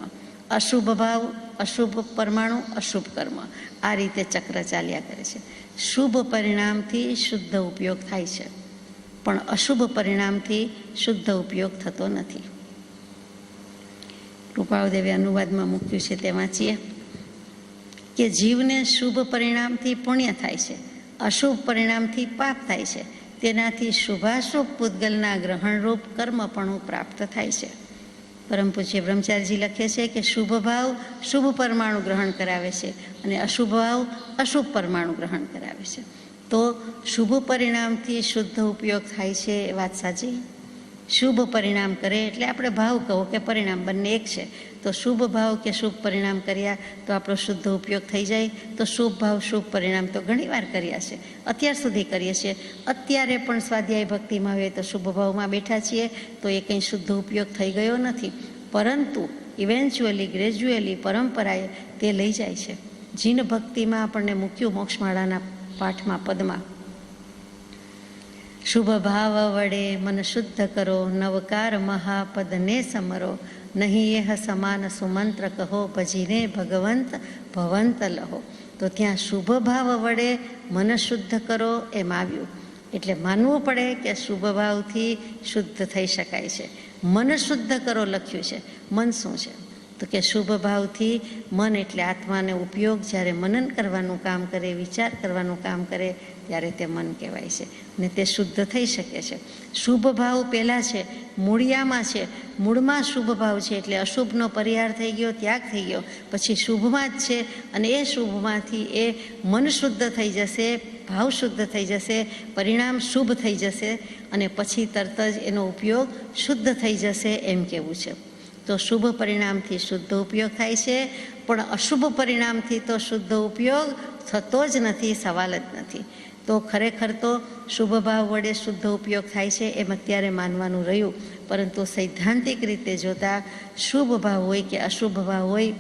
અશુભ ભાવ, અશુભ પરમાણુ, અશુભ કર્મ. આ રીતે ચક્ર ચાલ્યા કરે છે. શુભ પરિણામથી શુદ્ધ ઉપયોગ થાય છે, પણ અશુભ પરિણામથી શુદ્ધ ઉપયોગ થતો નથી. કૃપાળુદેવે અનુવાદમાં મૂક્યું છે, તે વાંચીએ કે જીવને શુભ પરિણામથી પુણ્ય થાય છે, અશુભ પરિણામથી પાપ થાય છે. તેનાથી શુભાશુભ પૂતગલના ગ્રહણરૂપ કર્મપણું પ્રાપ્ત થાય છે. પરમ પૂજ્ય બ્રહ્મચારીજી લખે છે કે શુભ ભાવ શુભ પરમાણુ ગ્રહણ કરાવે છે અને અશુભ ભાવ અશુભ પરમાણુ ગ્રહણ કરાવે છે. તો શુભ પરિણામથી શુદ્ધ ઉપયોગ થાય છે, એ વાત સાચી. શુભ પરિણામ કરે એટલે આપણે ભાવ કહો કે પરિણામ બંને એક છે. તો શુભ ભાવ કે શુભ પરિણામ કર્યા તો આપણો શુદ્ધ ઉપયોગ થઈ જાય. તો શુભ ભાવ શુભ પરિણામ તો ઘણીવાર કર્યા છે, અત્યાર સુધી કરીએ છીએ. અત્યારે પણ સ્વાધ્યાય ભક્તિમાં હોય તો શુભ ભાવમાં બેઠા છીએ, તો એ કંઈ શુદ્ધ ઉપયોગ થઈ ગયો નથી. પરંતુ ઇવેન્ચ્યુઅલી, ગ્રેજ્યુઅલી પરંપરાએ તે લઈ જાય છે. જીન ભક્તિમાં આપણને મૂક્યું મોક્ષમાળાના પાઠમાં, પદમાં, શુભ ભાવ વડે મન શુદ્ધ કરો, નવકાર મહાપદને સમરો, નહીં એહ સમાન સુમંત્ર કહો, ભજીને ભગવંત ભવંત લહો. તો ત્યાં શુભ ભાવ વડે મન શુદ્ધ કરો એમ આવ્યું. એટલે માનવું પડે કે શુભ ભાવથી શુદ્ધ થઈ શકાય છે. મન શુદ્ધ કરો લખ્યું છે. મન શું છે? તો કે શુભ ભાવથી મન એટલે આત્માને ઉપયોગ, જ્યારે મનન કરવાનું કામ કરે, વિચાર કરવાનું કામ કરે, ત્યારે તે મન કહેવાય છે અને તે શુદ્ધ થઈ શકે છે. શુભ ભાવ પહેલાં છે, મૂળિયામાં છે. મૂળમાં શુભ ભાવ છે એટલે અશુભનો પરિહાર થઈ ગયો, ત્યાગ થઈ ગયો. પછી શુભમાં જ છે અને એ શુભમાંથી એ મન શુદ્ધ થઈ જશે, ભાવ શુદ્ધ થઈ જશે, પરિણામ શુભ થઈ જશે અને પછી તરત જ એનો ઉપયોગ શુદ્ધ થઈ જશે એમ કહેવું છે. તો શુભ પરિણામથી શુદ્ધ ઉપયોગ થાય છે, પણ અશુભ પરિણામથી તો શુદ્ધ ઉપયોગ થતો જ નથી, સવાલ જ નથી. તો ખરેખર તો શુભ ભાવ વડે શુદ્ધ ઉપયોગ થાય છે એમ અત્યારે માનવાનું રહ્યું. પરંતુ સૈદ્ધાંતિક રીતે જોતાં શુભ ભાવ હોય કે અશુભ ભાવ હોય,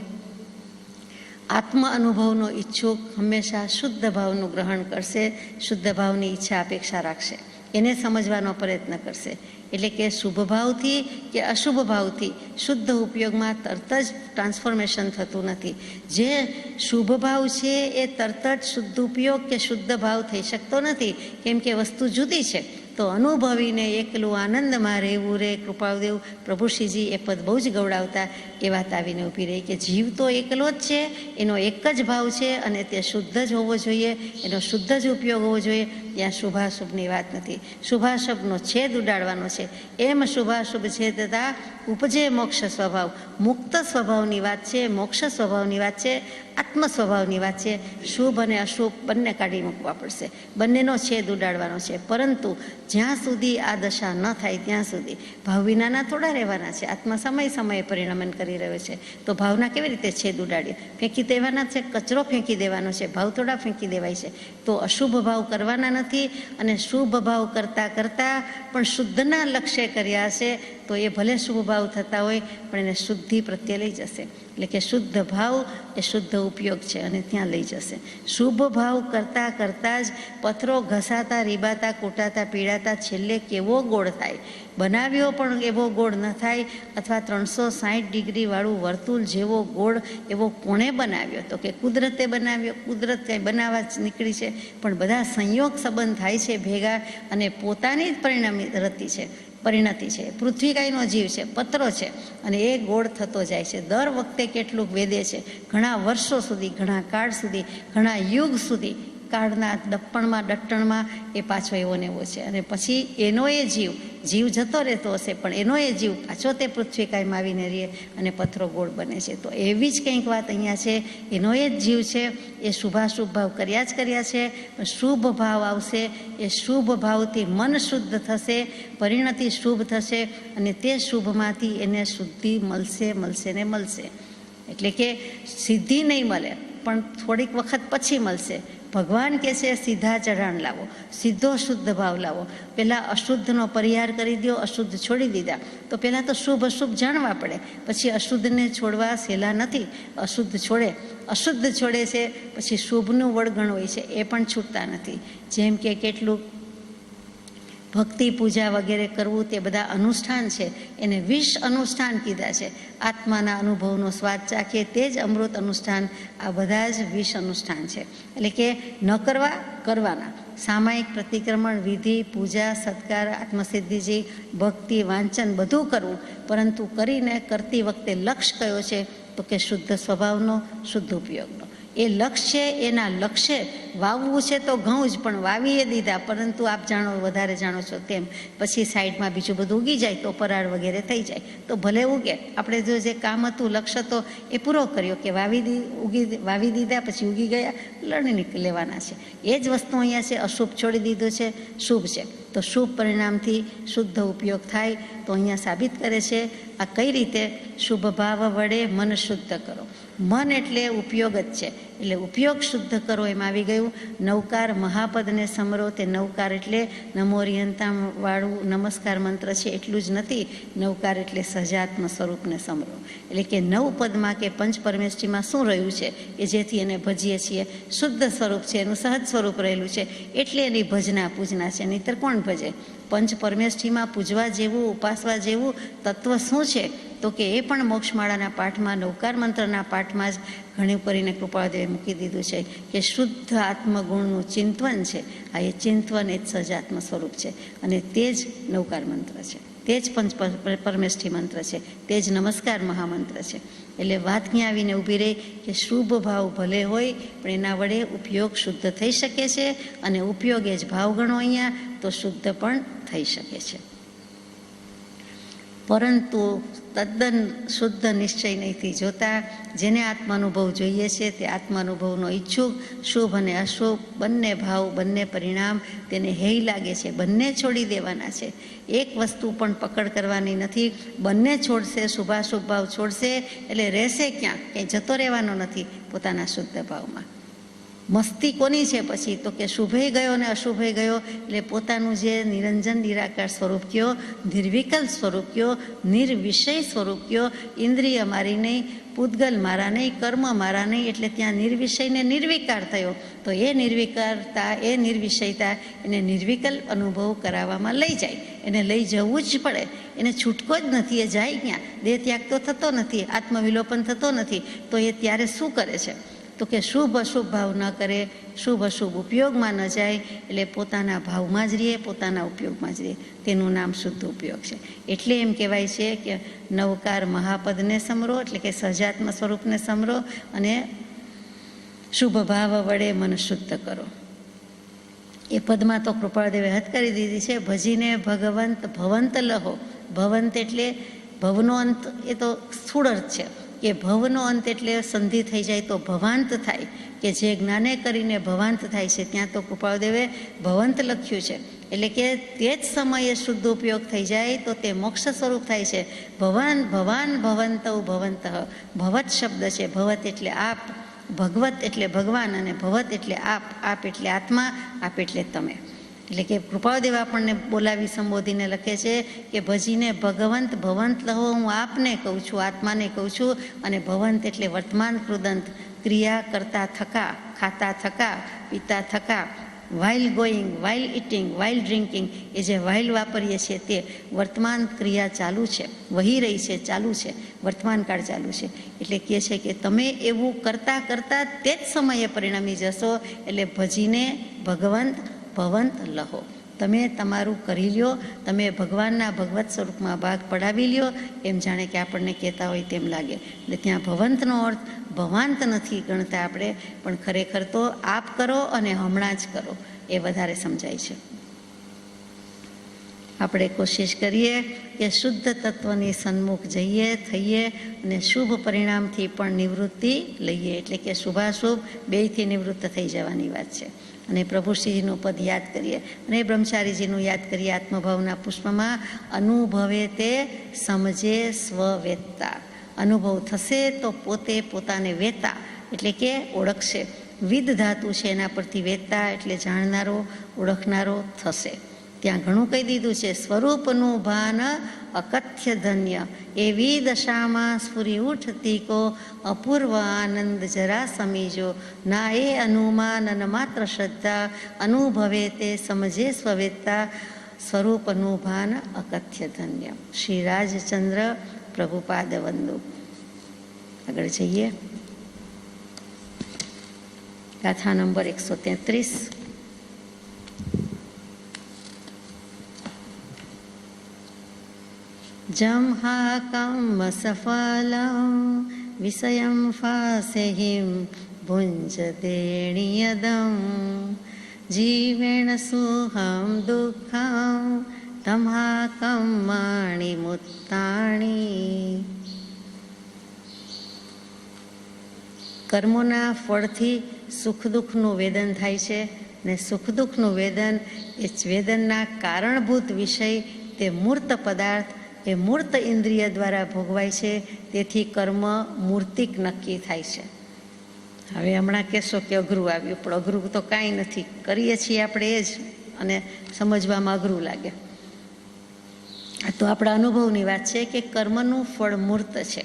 આત્મ અનુભવનો ઈચ્છુક હંમેશા શુદ્ધ ભાવનું ગ્રહણ કરશે, શુદ્ધ ભાવની ઈચ્છા અપેક્ષા રાખશે, એને સમજવાનો પ્રયત્ન કરશે. એટલે કે શુભ ભાવથી કે અશુભ ભાવથી શુદ્ધ ઉપયોગમાં તરત જ ટ્રાન્સફોર્મેશન થતું નથી. જે શુભ ભાવ છે એ તરત જ શુદ્ધ ઉપયોગ કે શુદ્ધ ભાવ થઈ શકતો નથી, કેમ કે વસ્તુ જુદી છે. તો અનુભવીને એકલું આનંદમાં રહેવું રે. કૃપાળુદેવ પ્રભુશ્રીજી એ પદ બહુ જ ગૌડાવતા. એ વાત આવીને ઊભી રહી કે જીવ તો એકલો જ છે, એનો એક જ ભાવ છે અને તે શુદ્ધ જ હોવો જોઈએ, એનો શુદ્ધ જ ઉપયોગ હોવો જોઈએ. ત્યાં શુભાશુભની વાત નથી, શુભાશુભનો છેદ ઉડાડવાનો છે. એમ શુભાશુભ છેદતા ઉપજે મોક્ષ સ્વભાવ, મુક્ત સ્વભાવની વાત છે, મોક્ષ સ્વભાવની વાત છે. આત્મ સ્વભાવની વાત છે. શુભ અને અશુભ બંને કાઢી મૂકવા પડશે, બંનેનો છેદ ઉડાડવાનો છે. પરંતુ જ્યાં સુધી આ દશા ન થાય ત્યાં સુધી ભાવ વિનાના થોડા રહેવાના છે. આત્મા સમયે પરિણમન કરી રહ્યો છે, તો ભાવના કેવી રીતે છેદ ઉડાડીએ? ફેંકી દેવાના છે, કચરો ફેંકી દેવાનો છે, ભાવ થોડા ફેંકી દેવાય છે. તો અશુભ ભાવ કરવાના નથી, અને શુભ ભાવ કરતાં પણ શુદ્ધના લક્ષ્ય કર્યા છે તો એ ભલે શુભ ભાવ થતા હોય પણ એને શુદ્ધિ પ્રત્યે લઈ જશે. એટલે કે શુદ્ધ ભાવ એ શુદ્ધ ઉપયોગ છે અને ત્યાં લઈ જશે. શુભ ભાવ કરતાં જ પથ્થરો ઘસાતા, રીબાતા, કૂટાતા, પીડાતા છેલ્લે કેવો ગોળ થાય. બનાવ્યો પણ એવો ગોળ ન થાય, અથવા 360 ડિગ્રીવાળું વર્તુળ જેવો ગોળ એવો કોણે બનાવ્યો? તો કે કુદરતે બનાવ્યો. કુદરત કંઈ બનાવવા જ નીકળી છે, પણ બધા સંયોગ સંબંધ થાય છે ભેગા, અને પોતાની જ પરિણતિ છે. પૃથ્વી કાંઈનો જીવ છે, પત્રો છે, અને એ ગોળ થતો જાય છે. દર વખતે કેટલુંક વેદે છે, ઘણા વર્ષો સુધી, ઘણા કાળ સુધી, ઘણા યુગ સુધી કાળના ડટ્ટણમાં એ પાછો એવો ને એવો છે. અને પછી એનો એ જીવ જતો રહેતો હશે, પણ એનો એ જીવ પાછો તે પૃથ્વી કાયમ આવીને રહે અને પથ્થરો ગોળ બને છે. તો એવી જ કંઈક વાત અહીંયા છે. એનો એ જ જીવ છે, એ શુભાશુભ ભાવ કર્યા છે. શુભ ભાવ આવશે, એ શુભ ભાવથી મન શુદ્ધ થશે, પરિણતિ શુભ થશે, અને તે શુભમાંથી એને શુદ્ધિ મળશે. એટલે કે સિદ્ધિ નહીં મળે, પણ થોડીક વખત પછી મળશે. ભગવાન કહે છે સીધા ચઢાણ લાવો, સીધો શુદ્ધ ભાવ લાવો. પહેલાં અશુદ્ધનો પરિહાર કરી દો, અશુદ્ધ છોડી દીધા. તો પહેલાં તો શુભ અશુભ જાણવા પડે, પછી અશુદ્ધને છોડવા સહેલા નથી. અશુદ્ધ છોડે છે, પછી શુભનું વળગણ હોય છે, એ પણ છૂટતા નથી. જેમ કે કેટલું ભક્તિ પૂજા વગેરે કરવું, તે બધા અનુષ્ઠાન છે, એને વિષ અનુષ્ઠાન કીધા છે. આત્માના અનુભવનો સ્વાદ ચાખીએ તે જ અમૃત અનુષ્ઠાન. આ બધા જ વિષ અનુષ્ઠાન છે. એટલે કે ન કરવાના સામાયિક પ્રતિક્રમણ, વિધિ, પૂજા, સત્કાર, આત્મસિદ્ધિજી, ભક્તિ, વાંચન બધું કરવું, પરંતુ કરતી વખતે લક્ષ્ય કયો છે? તો કે શુદ્ધ સ્વભાવનો, શુદ્ધ ઉપયોગનો. એ લક્ષ્ય છે, એના લક્ષ્ય વાવવું છે તો ઘઉં જ, પણ વાવીએ દીધા, પરંતુ આપ વધારે જાણો છો તેમ પછી સાઈડમાં બીજું બધું ઉગી જાય તો પરાળ વગેરે થઈ જાય. તો ભલે ઉગે, આપણે જો જે કામ હતું, લક્ષ્ય તો એ પૂરો કર્યો કે વાવી દીધા, પછી ઉગી ગયા, લણી લેવાના છે. એ જ વસ્તુ અહીંયા છે. અશુભ છોડી દીધું છે, શુભ છે. તો શુભ પરિણામથી શુદ્ધ ઉપયોગ થાય. તો અહીંયા સાબિત કરે છે આ કઈ રીતે. શુભ ભાવ વડે મન શુદ્ધ કરો. મન એટલે ઉપયોગ જ છે, એટલે ઉપયોગ શુદ્ધ કરો એમ આવી ગયું. નવકાર મહાપદને સમરો. તે નવકાર એટલે નમોરિયંતાવાળું નમસ્કાર મંત્ર છે એટલું જ નથી. નવકાર એટલે સજાત્મ સ્વરૂપને સમરો. એટલે કે નવ પદમાં કે પંચ પરમેષ્ઠીમાં શું રહ્યું છે કે જેથી એને ભજીએ છીએ? શુદ્ધ સ્વરૂપ છે, એનું સહજ સ્વરૂપ રહેલું છે, એટલે એની ભજના પૂજના છે. નહીંતર કોણ ભજે? પંચ પરમેષ્ઠીમાં પૂજવા જેવું, ઉપાસવા જેવું તત્વ શું છે? તો કે એ પણ મોક્ષમાળાના પાઠમાં, નવકાર મંત્રના પાઠમાં જ ઘણું કરીને કૃપાળદેવે મૂકી દીધું છે કે શુદ્ધ આત્મગુણનું ચિંતન છે. આ એ ચિંતન એ જ સજાત્મ સ્વરૂપ છે, અને તે જ નવકાર મંત્ર છે, તે જ પંચ પરમેષ્ઠી મંત્ર છે, તે જ નમસ્કાર મહામંત્ર છે. એટલે વાત ક્યાં આવીને ઊભી રહી કે શુભ ભાવ ભલે હોય, પણ એના વડે ઉપયોગ શુદ્ધ થઈ શકે છે, અને ઉપયોગ એ જ ભાવ ગણો અહીંયા, તો શુદ્ધ પણ થઈ શકે છે. પરંતુ તદ્દન શુદ્ધ નિશ્ચય નહીંથી જોતા જેને આત્માનુભવ જોઈએ છે તે આત્માનુભવનો ઈચ્છુક શુભ અને અશુભ બંને ભાવ, બંને પરિણામ તેને હેય લાગે છે. બંને છોડી દેવાના છે. એક વસ્તુ પણ પકડ કરવાની નથી. બંને છોડશે, શુભાશુભ ભાવ છોડશે એટલે રહેશે ક્યાં? કંઈ જતો રહેવાનો નથી પોતાના શુદ્ધ ભાવમાં. મસ્તી કોની છે પછી? તો કે શુભે ગયો ને અશુભે ગયો. એટલે પોતાનું જે નિરંજન નિરાકાર સ્વરૂપ કયો, નિર્વિકલ્પ સ્વરૂપ કયો, નિર્વિષય સ્વરૂપ કયો, ઇન્દ્રિય મારી નહીં, પૂતગલ મારા નહીં, કર્મ મારા નહીં, એટલે ત્યાં નિર્વિષયને નિર્વિકાર થયો. તો એ નિર્વિકારતા, એ નિર્વિષયતા એને નિર્વિકલ્પ અનુભવ કરાવવામાં લઈ જાય. એને લઈ જવું જ પડે, એને છૂટકો જ નથી. એ જાય ક્યાં? દેહ ત્યાગ તો થતો નથી, આત્મવિલોપન થતો નથી. તો એ ત્યારે શું કરે છે? તો કે શુભ અશુભ ભાવ ન કરે, શુભ અશુભ ઉપયોગમાં ન જાય, એટલે પોતાના ભાવમાં જ રહીએ, પોતાના ઉપયોગમાં જ રહીએ. તેનું નામ શુદ્ધ ઉપયોગ છે. એટલે એમ કહેવાય છે કે નવકાર મહાપદને સમરો, એટલે કે સજાત્મ સ્વરૂપને સમરો, અને શુભ ભાવ વડે મન શુદ્ધ કરો. એ પદમાં તો કૃપાળદેવે હદ કરી દીધી છે. ભજીને ભગવંત ભવંત લહો. ભવંત એટલે ભવનો અંત, એ તો સ્થૂળ અર્થ છે. કે ભવનો અંત એટલે સંધિ થઈ જાય તો ભવાંત થાય, કે જે જ્ઞાને કરીને ભવાંત થાય છે, ત્યાં તો કૃપાળુદેવે ભવંત લખ્યું છે. એટલે કે તે જ સમયે શુદ્ધ ઉપયોગ થઈ જાય તો તે મોક્ષ સ્વરૂપ થાય છે. ભવાન ભવંતૌ ભવંત, ભવત શબ્દ છે. ભવત એટલે આપ, ભગવત એટલે ભગવાન, અને ભવત એટલે આપ. આપ એટલે આત્મા, આપ એટલે તમે. એટલે કે કૃપાળુદેવ આપણને બોલાવી સંબોધીને લખે છે કે ભજીને ભગવંત ભવંત લહો, હું આપને કહું છું, આત્માને કહું છું. અને ભવંત એટલે વર્તમાન કૃદંત, ક્રિયા કરતા થકા, ખાતા થકા, પીતા થકા, while going, while eating, while drinking, એ જે વાઇલ વાપરીએ છીએ તે વર્તમાન ક્રિયા ચાલુ છે, વહી રહી છે, ચાલુ છે, વર્તમાન કાળ ચાલુ છે. એટલે કહે છે કે તમે એવું કરતાં કરતાં તે જ સમયે પરિણમી જશો. એટલે ભજીને ભગવંત ભવંત લહો, તમે તમારું કરી લ્યો, તમે ભગવાનના ભગવત સ્વરૂપમાં ભાગ પડાવી લ્યો, એમ જાણે કે આપણને કહેતા હોય તેમ લાગે. એટલે ત્યાં ભવંતનો અર્થ ભવાંત નથી ગણતા આપણે, પણ ખરેખર તો આપ કરો અને હમણાં જ કરો, એ વધારે સમજાય છે. આપણે કોશિશ કરીએ કે શુદ્ધ તત્વની સન્મુખ જઈએ, થઈએ અને શુભ પરિણામથી પણ નિવૃત્તિ લઈએ. એટલે કે શુભાશુભ બેયથી નિવૃત્ત થઈ જવાની વાત છે. અને પ્રભુશ્રીજીનું પદ યાદ કરીએ અને બ્રહ્મચારીજીનું યાદ કરીએ. આત્મભાવના પુષ્પમાં અનુભવે તે સમજે સ્વવેત્તા, અનુભવ થશે તો પોતે પોતાને વેતા એટલે કે ઓળખશે. વિદ ધાતુ છે, એના પરથી વેતા એટલે જાણનારો, ઓળખનારો થશે. ત્યાં ઘણું કહી દીધું છે. સ્વરૂપનું ભાન અકથ્ય ધન્ય, એવી દશામાં સ્ફુરી ઉઠતી કો, અપૂર્વ આનંદ જરા સમીજો, ના એ અનુમાન ન માત્ર શ્રદ્ધા, અનુભવે તે સમજે સ્વવેત્તા, સ્વરૂપનું ભાન અકથ્ય ધન્ય. શ્રી રાજચંદ્ર પ્રભુપાદ વંદુ. આગળ જઈએ. ગાથા નંબર 133. જમ્હાકમ સફલમ વિષયમ ફાસહિમ ભુંજતેણિયદમ, જીવેણ સુહમ દુઃખમ તમ્હાકમ માણિમુત્તાણી. કર્મોના ફળથી સુખ દુઃખનું વેદન થાય છે, ને સુખ દુઃખનું વેદન એ વેદનના કારણભૂત વિષય તે મૂર્ત પદાર્થ એ મૂર્ત ઇન્દ્રિય દ્વારા ભોગવાય છે. તેથી કર્મ મૂર્તિક નક્કી થાય છે. હવે હમણાં કહેશો કે અઘરું આવ્યું, પણ અઘરું તો કાંઈ નથી, કરીએ છીએ આપણે એ જ, અને સમજવામાં અઘરું લાગે. આ તો આપણા અનુભવની વાત છે કે કર્મનું ફળ મૂર્ત છે.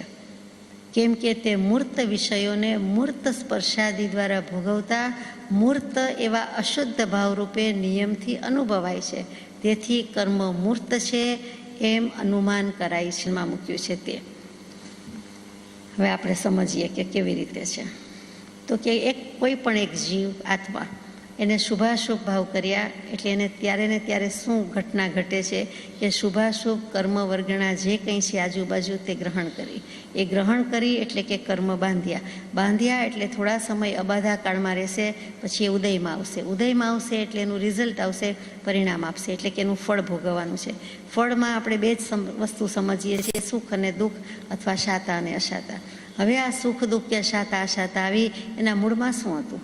કેમ કે તે મૂર્ત વિષયોને મૂર્ત સ્પર્શાદિ દ્વારા ભોગવતા મૂર્ત એવા અશુદ્ધ ભાવરૂપે નિયમથી અનુભવાય છે. તેથી કર્મ મૂર્ત છે એમ અનુમાન કરાય છે, માં મૂક્યું છે તે. હવે આપણે સમજીએ કે કેવી રીતે છે. તો કે કોઈ પણ એક જીવ આત્મા એને શુભાશુભ ભાવ કર્યા એટલે એને ત્યારે ને ત્યારે શું ઘટના ઘટે છે કે શુભાશુભ કર્મ વર્ગના જે કંઈ છે આજુબાજુ તે ગ્રહણ કરી. એ ગ્રહણ કરી એટલે કે કર્મ બાંધ્યા એટલે થોડા સમય અબાધા કાળમાં રહેશે, પછી એ ઉદયમાં આવશે. ઉદયમાં આવશે એટલે એનું રિઝલ્ટ આવશે, પરિણામ આપશે, એટલે કે એનું ફળ ભોગવવાનું છે. ફળમાં આપણે બે જ વસ્તુ સમજીએ છીએ, સુખ અને દુઃખ, અથવા શાતા અને અશાતા. હવે આ સુખ દુઃખ કે શાતા અશાતા આવી એના મૂળમાં શું હતું?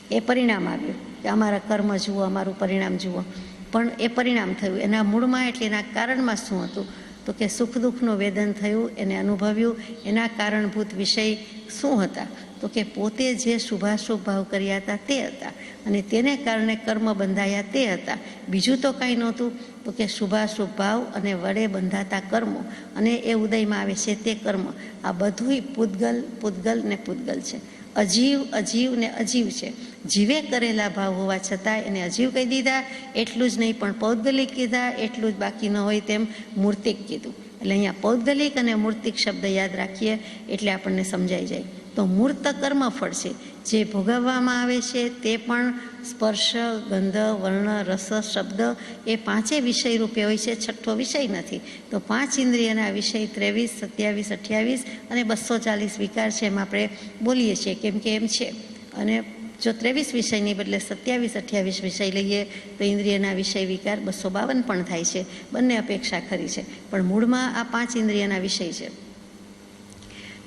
એ પરિણામ આવ્યું કે અમારા કર્મ જુઓ, અમારું પરિણામ જુઓ. પણ એ પરિણામ થયું એના મૂળમાં, એટલે એના કારણમાં શું હતું? તો કે સુખ દુઃખનું વેદન થયું, એને અનુભવ્યું. એના કારણભૂત વિષય શું હતા? તો કે પોતે જે શુભાશુભ ભાવ કર્યા હતા તે હતા, અને તેને કારણે કર્મ બંધાયા તે હતા. બીજું તો કાંઈ નહોતું. તો કે શુભાશુભ ભાવ અને વડે બંધાતા કર્મો, અને એ ઉદયમાં આવે છે તે કર્મ. આ બધુંય પૂતગલ ને પૂતગલ છે. અજીવ ને અજીવ છે. જીવે કરેલા ભાવ હોવા છતાં એને અજીવ કહી દીધા. એટલું જ નહીં, પણ પૌદ્ગલિક કીધા. એટલું જ બાકી ન હોય તેમ મૂર્તિક કીધું. એટલે અહીંયા પૌદ્ગલિક અને મૂર્તિક શબ્દ યાદ રાખીએ એટલે આપણને સમજાઈ જાય. તો મૂર્ત કર્મફળ છે જે ભોગવવામાં આવે છે તે પણ સ્પર્શ, ગંધ, વર્ણ, રસ, શબ્દ એ પાંચે વિષય રૂપે હોય છે. છઠ્ઠો વિષય નથી. તો 5 ઇન્દ્રિયના વિષય 23, 27, 28 અને 240 વિકાર છે એમ આપણે બોલીએ છીએ, કેમ કે એમ છે. અને જો 23 વિષયની બદલે 27, 28 વિષય લઈએ તો ઇન્દ્રિયના વિષય વિકાર 252 પણ થાય છે. બંને અપેક્ષા ખરી છે, પણ મૂળમાં આ 5 ઇન્દ્રિયના વિષય છે.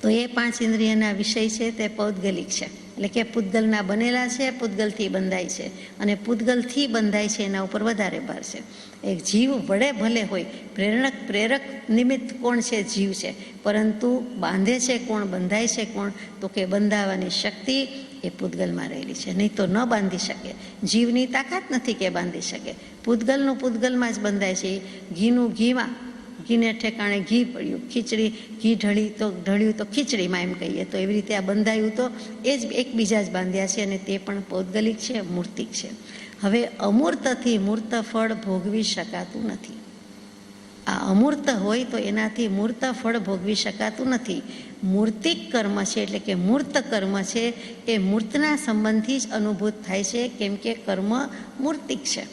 તો એ 5 ઇન્દ્રિયના વિષય છે તે પૌદ્ગલિક છે, એટલે કે પૂતગલના બનેલા છે, પૂતગલથી બંધાય છે, અને પૂતગલથી બંધાય છે એના ઉપર વધારે ભાર છે. એક જીવ વડે ભલે હોય, પ્રેરક નિમિત્ત કોણ છે? જીવ છે. પરંતુ બાંધે છે કોણ, બંધાય છે કોણ? તો કે બંધાવાની શક્તિ એ પૂતગલમાં રહેલી છે, નહીં તો ન બાંધી શકે. જીવની તાકાત નથી કે બાંધી શકે. પૂતગલનું પૂતગલમાં જ બંધાય છે. ઘીનું ઘીમાં, ઘીને ઠેકાણે ઘી પડ્યું, ખીચડી ઘી ઢળ્યું તો ખીચડીમાં એમ કહીએ, તો એવી રીતે આ બંધાયું તો એ જ એકબીજા જ બાંધ્યા છે, અને તે પણ પૌદ્ગલિક છે, મૂર્તિક છે. હવે અમૂર્તથી મૂર્ત ફળ ભોગવી શકાતું નથી. આ અમૂર્ત હોય તો એનાથી મૂર્ત ફળ ભોગવી શકાતું નથી. મૂર્તિક કર્મ છે, એટલે કે મૂર્ત કર્મ છે, એ મૂર્તના સંબંધથી જ અનુભૂત થાય છે, કેમ કે કર્મ મૂર્તિક છે.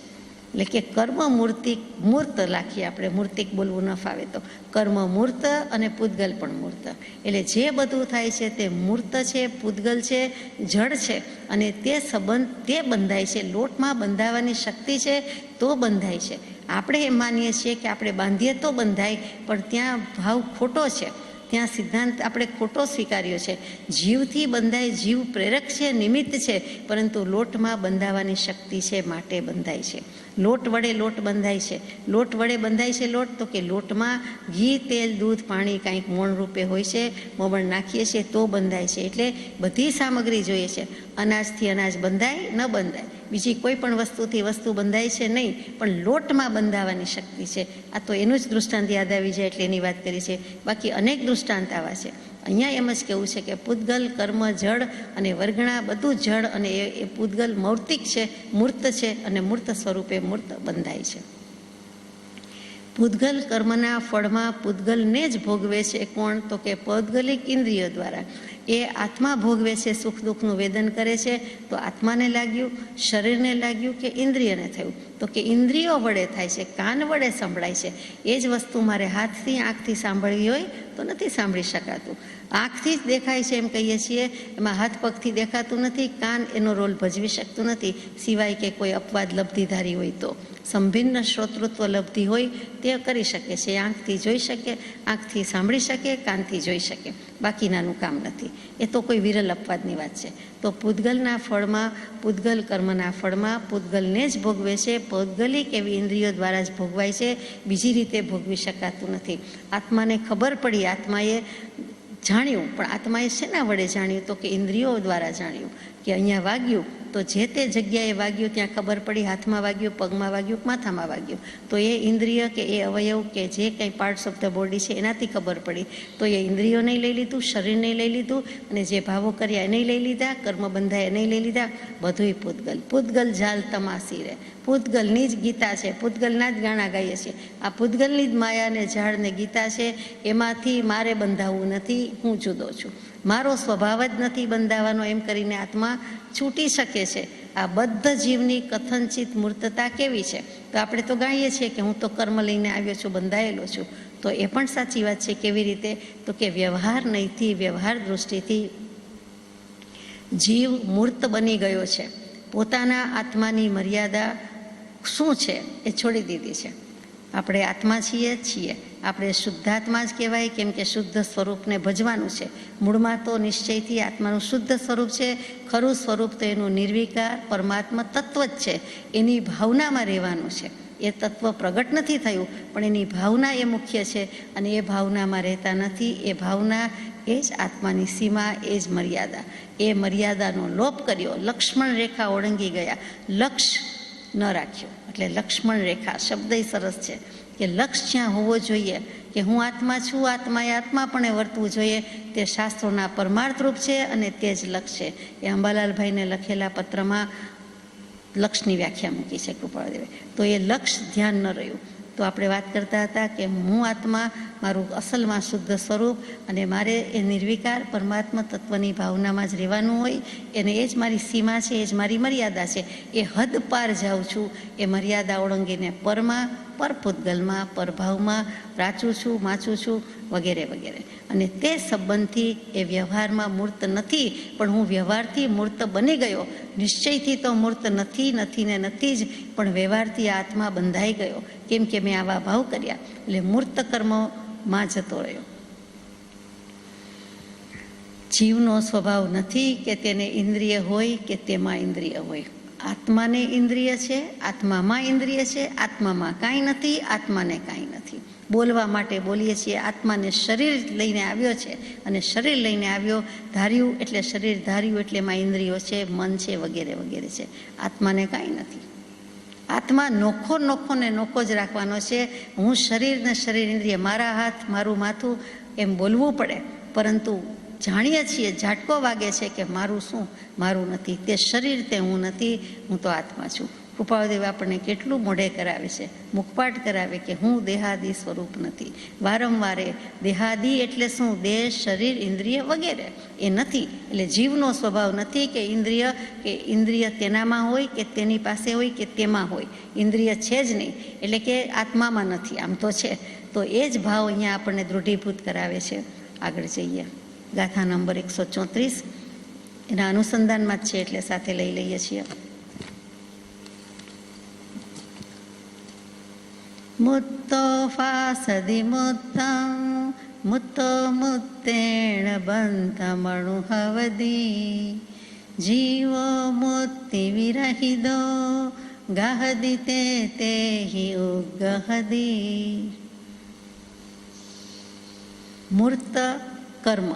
એટલે કે કર્મ મૂર્ત રાખીએ આપણે, મૂર્તિક બોલવું ન ફાવે તો. કર્મ મૂર્ત અને પૂતગલ પણ મૂર્ત. એટલે જે બધું થાય છે તે મૂર્ત છે, પૂતગલ છે, જળ છે, અને તે સંબંધ તે બંધાય છે. લોટમાં બંધાવાની શક્તિ છે તો બંધાય છે. આપણે એમ માનીએ છીએ કે આપણે બાંધીએ તો બંધાય, પણ ત્યાં ભાવ ખોટો છે, ત્યાં સિદ્ધાંત આપણે ખોટો સ્વીકાર્યો છે. જીવથી બંધાય, જીવ પ્રેરક છે, નિમિત્ત છે, પરંતુ લોટમાં બંધાવાની શક્તિ છે માટે બંધાય છે. લોટ વડે લોટ બંધાય છે. લોટ વડે બંધાય છે લોટ, તો કે લોટમાં ઘી, તેલ, દૂધ, પાણી કાંઈક મોણ રૂપે હોય છે, મોબણ નાખીએ છીએ તો બંધાય છે. એટલે બધી સામગ્રી જોઈએ છે. અનાજથી અનાજ બંધાય ન બંધાય, બીજી કોઈ પણ વસ્તુથી વસ્તુ બંધાય છે નહીં, પણ લોટમાં બંધાવાની શક્તિ છે. આ તો એનું જ દૃષ્ટાંત યાદ આવી જાય એટલે એની વાત કરી છે. બાકી અનેક દૃષ્ટાંત આવા છે. અહીંયા એમ જ કહેવું છે કે પૂતગલ, કર્મ, જળ અને વર્ગણા બધું જળ, અને એ પૂતગલ મૌર્તિક છે, મૂર્ત છે, અને મૂર્ત સ્વરૂપે મૂર્ત બંધાય છે. પૂતગલ કર્મના ફળમાં પૂતગલને જ ભોગવે છે કોણ? તો કે પૌદ્ગલિક ઇન્દ્રિયો દ્વારા. એ આત્મા ભોગવે છે, સુખ દુઃખનું વેદન કરે છે. તો આત્માને લાગ્યું, શરીરને લાગ્યું કે ઇન્દ્રિયને થયું? તો કે ઇન્દ્રિયો વડે થાય છે, કાન વડે સંભળાય છે. એ જ વસ્તુ મારે હાથથી, આંખથી સાંભળવી હોય તો નથી સાંભળી શકાતું. આંખથી જ દેખાય છે એમ કહીએ છીએ, એમાં હાથ પગથી દેખાતું નથી. કાન એનો રોલ ભજવી શકતું નથી, સિવાય કે કોઈ અપવાદ લબ્ધિધારી હોય તો. સંભિન્ન શ્રોતૃત્વ લબ્ધિ હોય તે કરી શકે છે. આંખથી જોઈ શકે, આંખથી સાંભળી શકે, કાનથી જોઈ શકે, બાકીનાનું કામ નથી. એ તો કોઈ વિરલ અપવાદની વાત છે. તો પૂતગલના ફળમાં, પૂતગલ કર્મના ફળમાં પૂતગલને જ ભોગવે છે. પૌદ્ગલિક એવી ઇન્દ્રિયો દ્વારા જ ભોગવાય છે, બીજી રીતે ભોગવી શકાતું નથી. આત્માને ખબર પડી, આત્માએ જાણ્યું, પણ આત્માએ શેના વડે જાણ્યું? તો કે ઇન્દ્રિયો દ્વારા જાણ્યું કે અહીંયા વાગ્યું, તો જે તે જગ્યાએ વાગ્યું ત્યાં ખબર પડી, હાથમાં વાગ્યું, પગમાં વાગ્યું, માથામાં વાગ્યું, તો એ ઇન્દ્રિય કે એ અવયવ કે જે કંઈ પાર્ટ્સ ઓફ ધ બોડી છે એનાથી ખબર પડી. તો એ ઇન્દ્રિયો નહીં લઈ લીધું, શરીર નહીં લઈ લીધું, અને જે ભાવો કર્યા એ નહીં લઈ લીધા, કર્મ બંધાય એ નહીં લઈ લીધા, બધુંય પૂતગલ. પૂતગલ જાલ તમાસી રે. પૂતગલની જ ગીતા છે, પૂતગલના જ ગાણા ગાઈએ છીએ. આ પૂતગલની જ માયાને ઝાડને ગીતા છે. એમાંથી મારે બંધાવવું નથી, હું જુદો છું, મારો સ્વભાવ જ નથી બંધાવાનો, એમ કરીને આત્મા છૂટી શકે છે. આ બદ્ધ જીવની કથનચિત મૂર્તતા કેવી છે? તો આપણે તો ગાઈએ છીએ કે હું તો કર્મ લઈને આવ્યો છું, બંધાયેલો છું. તો એ પણ સાચી વાત છે. કેવી રીતે? તો કે વ્યવહાર નહીંથી, વ્યવહાર દૃષ્ટિથી જીવ મૂર્ત બની ગયો છે. પોતાના આત્માની મર્યાદા શું છે એ છોડી દીધી છે. આપણે આત્મા છીએ, આપણે શુદ્ધાત્મા જ કહેવાય, કેમ કે શુદ્ધ સ્વરૂપને ભજવાનું છે. મૂળમાં તો નિશ્ચયથી આત્માનું શુદ્ધ સ્વરૂપ છે. ખરું સ્વરૂપ તો એનું નિર્વિકાર પરમાત્મા તત્વ જ છે. એની ભાવનામાં રહેવાનું છે. એ તત્વ પ્રગટ નથી થયું, પણ એની ભાવના એ મુખ્ય છે, અને એ ભાવનામાં રહેતા નથી. એ ભાવના એ જ આત્માની સીમા, એ જ મર્યાદા. એ મર્યાદાનો લોપ કર્યો, લક્ષ્મણ રેખા ઓળંગી ગયા, લક્ષ્ય ન રાખ્યો. એટલે લક્ષ્મણ રેખા શબ્દ સરસ છે કે લક્ષ્ય જ્યાં હોવો જોઈએ કે હું આત્મા છું, આત્માએ આત્માપણે વર્તવું જોઈએ, તે શાસ્ત્રોના પરમાર્થરૂપ છે, અને તે જ લક્ષ્ય છે. એ અંબાલાલભાઈને લખેલા પત્રમાં લક્ષ્યની વ્યાખ્યા મૂકી છે કૃપાળદેવે. તો એ લક્ષ્ય ધ્યાન ન રહ્યું. તો આપણે વાત કરતા હતા કે હું આત્મા, મારું અસલમાં શુદ્ધ સ્વરૂપ, અને મારે એ નિર્વિકાર પરમાત્મા તત્વની ભાવનામાં જ રહેવાનું હોય. એને એ જ મારી સીમા છે, એ જ મારી મર્યાદા છે. એ હદ પાર જાઉં છું, એ મર્યાદા ઓળંગીને પરમાં, પરપૂતગલમાં, પરભાવમાં રાચું છું, માચું છું, વગેરે વગેરે. અને તે સંબંધથી એ વ્યવહારમાં મૂર્ત નથી, પણ હું વ્યવહારથી મૂર્ત બની ગયો. નિશ્ચયથી તો મૂર્ત નથી ને નથી જ, પણ વ્યવહારથી આત્મા બંધાઈ ગયો, કેમ કે મેં આવા ભાવ કર્યા. એટલે મૂર્ત કર્મમાં જતો રહ્યો. જીવનો સ્વભાવ નથી કે તેને ઇન્દ્રિય હોય કે તેમાં ઇન્દ્રિય હોય. આત્માને ઇન્દ્રિય છે, આત્મામાં ઇન્દ્રિય છે, આત્મામાં કાંઈ નથી, આત્માને કાંઈ નથી. બોલવા માટે બોલીએ છીએ, આત્માને શરીર લઈને આવ્યો છે અને શરીર લઈને આવ્યો, ધાર્યું એટલે શરીર, ધાર્યું એટલે એમાં ઇન્દ્રિયો છે, મન છે, વગેરે વગેરે છે. આત્માને કાંઈ નથી. આત્મા નોખો ને નોખો જ રાખવાનો છે. હું શરીર ને શરીર ઇન્દ્રિય, મારા હાથ, મારું માથું એમ બોલવું પડે, પરંતુ જાણીએ છીએ, ઝાટકો વાગે છે કે મારું શું, મારું નથી, તે શરીર, તે હું નથી, હું તો આત્મા છું. કૃપાળુદેવ આપણને કેટલું મોઢે કરાવે છે, મુખપાઠ કરાવે કે હું દેહાદી સ્વરૂપ નથી. વારંવારે દેહાદી એટલે શું? દેહ, શરીર, ઇન્દ્રિય વગેરે એ નથી. એટલે જીવનો સ્વભાવ નથી કે ઇન્દ્રિય તેનામાં હોય કે તેની પાસે હોય કે તેમાં હોય. ઇન્દ્રિય છે જ નહીં, એટલે કે આત્મામાં નથી, આમ તો છે. તો એ જ ભાવ અહીંયા આપણને દૃઢીભૂત કરાવે છે. આગળ જઈએ. ગાથા નંબર 134 એના અનુસંધાનમાં જ છે, એટલે સાથે લઈ લઈએ છીએ. મુત્તો ફાસદી મુત્તમ મુત્તો મુત્તેણ બંધમણુ હવદી જીવો મુત્તિ વિરહિદો ગાહદી તે હિ ઉગહદી. મૂર્ત કર્મ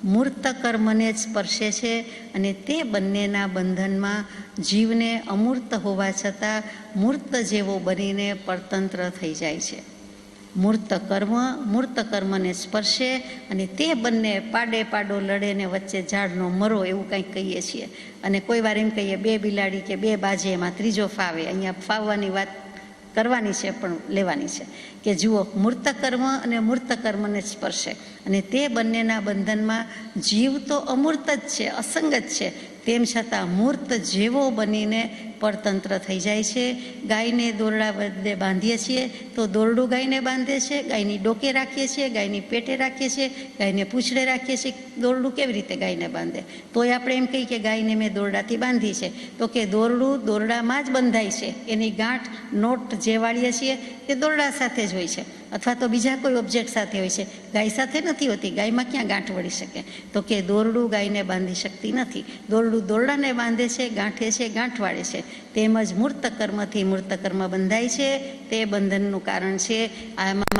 મૂર્ત કર્મને જ સ્પર્શે છે અને તે બંનેના બંધનમાં જીવને અમૂર્ત હોવા છતાં મૂર્ત જેવો બનીને પરતંત્ર થઈ જાય છે. મૂર્ત કર્મને સ્પર્શે અને તે બંને પાડો લડે ને વચ્ચે ઝાડનો મરો, એવું કંઈક કહીએ છીએ. અને કોઈ વાર એમ કહીએ બે બિલાડી કે બે બાજે, એમાં ત્રીજો ફાવે. અહીંયા ફાવવાની વાત કરવાની છે પણ લેવાની છે કે જુઓ, મૂર્ત કર્મ અને મૂર્ત કર્મને સ્પર્શે અને તે બંનેના બંધનમાં જીવ તો અમૂર્ત જ છે, અસંગ જ છે, તેમ છતાં મૂર્ત જેવો બનીને પરતંત્ર થઈ જાય છે. ગાયને દોરડા વડે બાંધીએ છીએ તો દોરડું ગાયને બાંધે છે, ગાયની ડોકે રાખીએ છીએ, ગાયની પેટે રાખીએ છીએ, ગાયને પૂંછડે રાખીએ છીએ. દોરડું કેવી રીતે ગાયને બાંધે? તોય આપણે એમ કહીએ કે ગાયને મેં દોરડાથી બાંધી છે, તો કે દોરડું દોરડામાં જ બંધાય છે. એની ગાંઠ, નોટ જે વાળીએ છીએ તે દોરડા સાથે જ હોય છે, અથવા તો બીજા કોઈ ઓબ્જેક્ટ સાથે હોય છે, ગાય સાથે નથી હોતી. ગાયમાં ક્યાં ગાંઠ વળી શકે? તો કે દોરડું ગાયને બાંધી શકતી નથી. દોરડું દોરડાને બાંધે છે, ગાંઠે છે, ગાંઠ વાળે છે. તેમજ મૂર્ત કર્મથી મૂર્ત કર્મ બંધાય છે. તે બંધનનું કારણ છે આમાં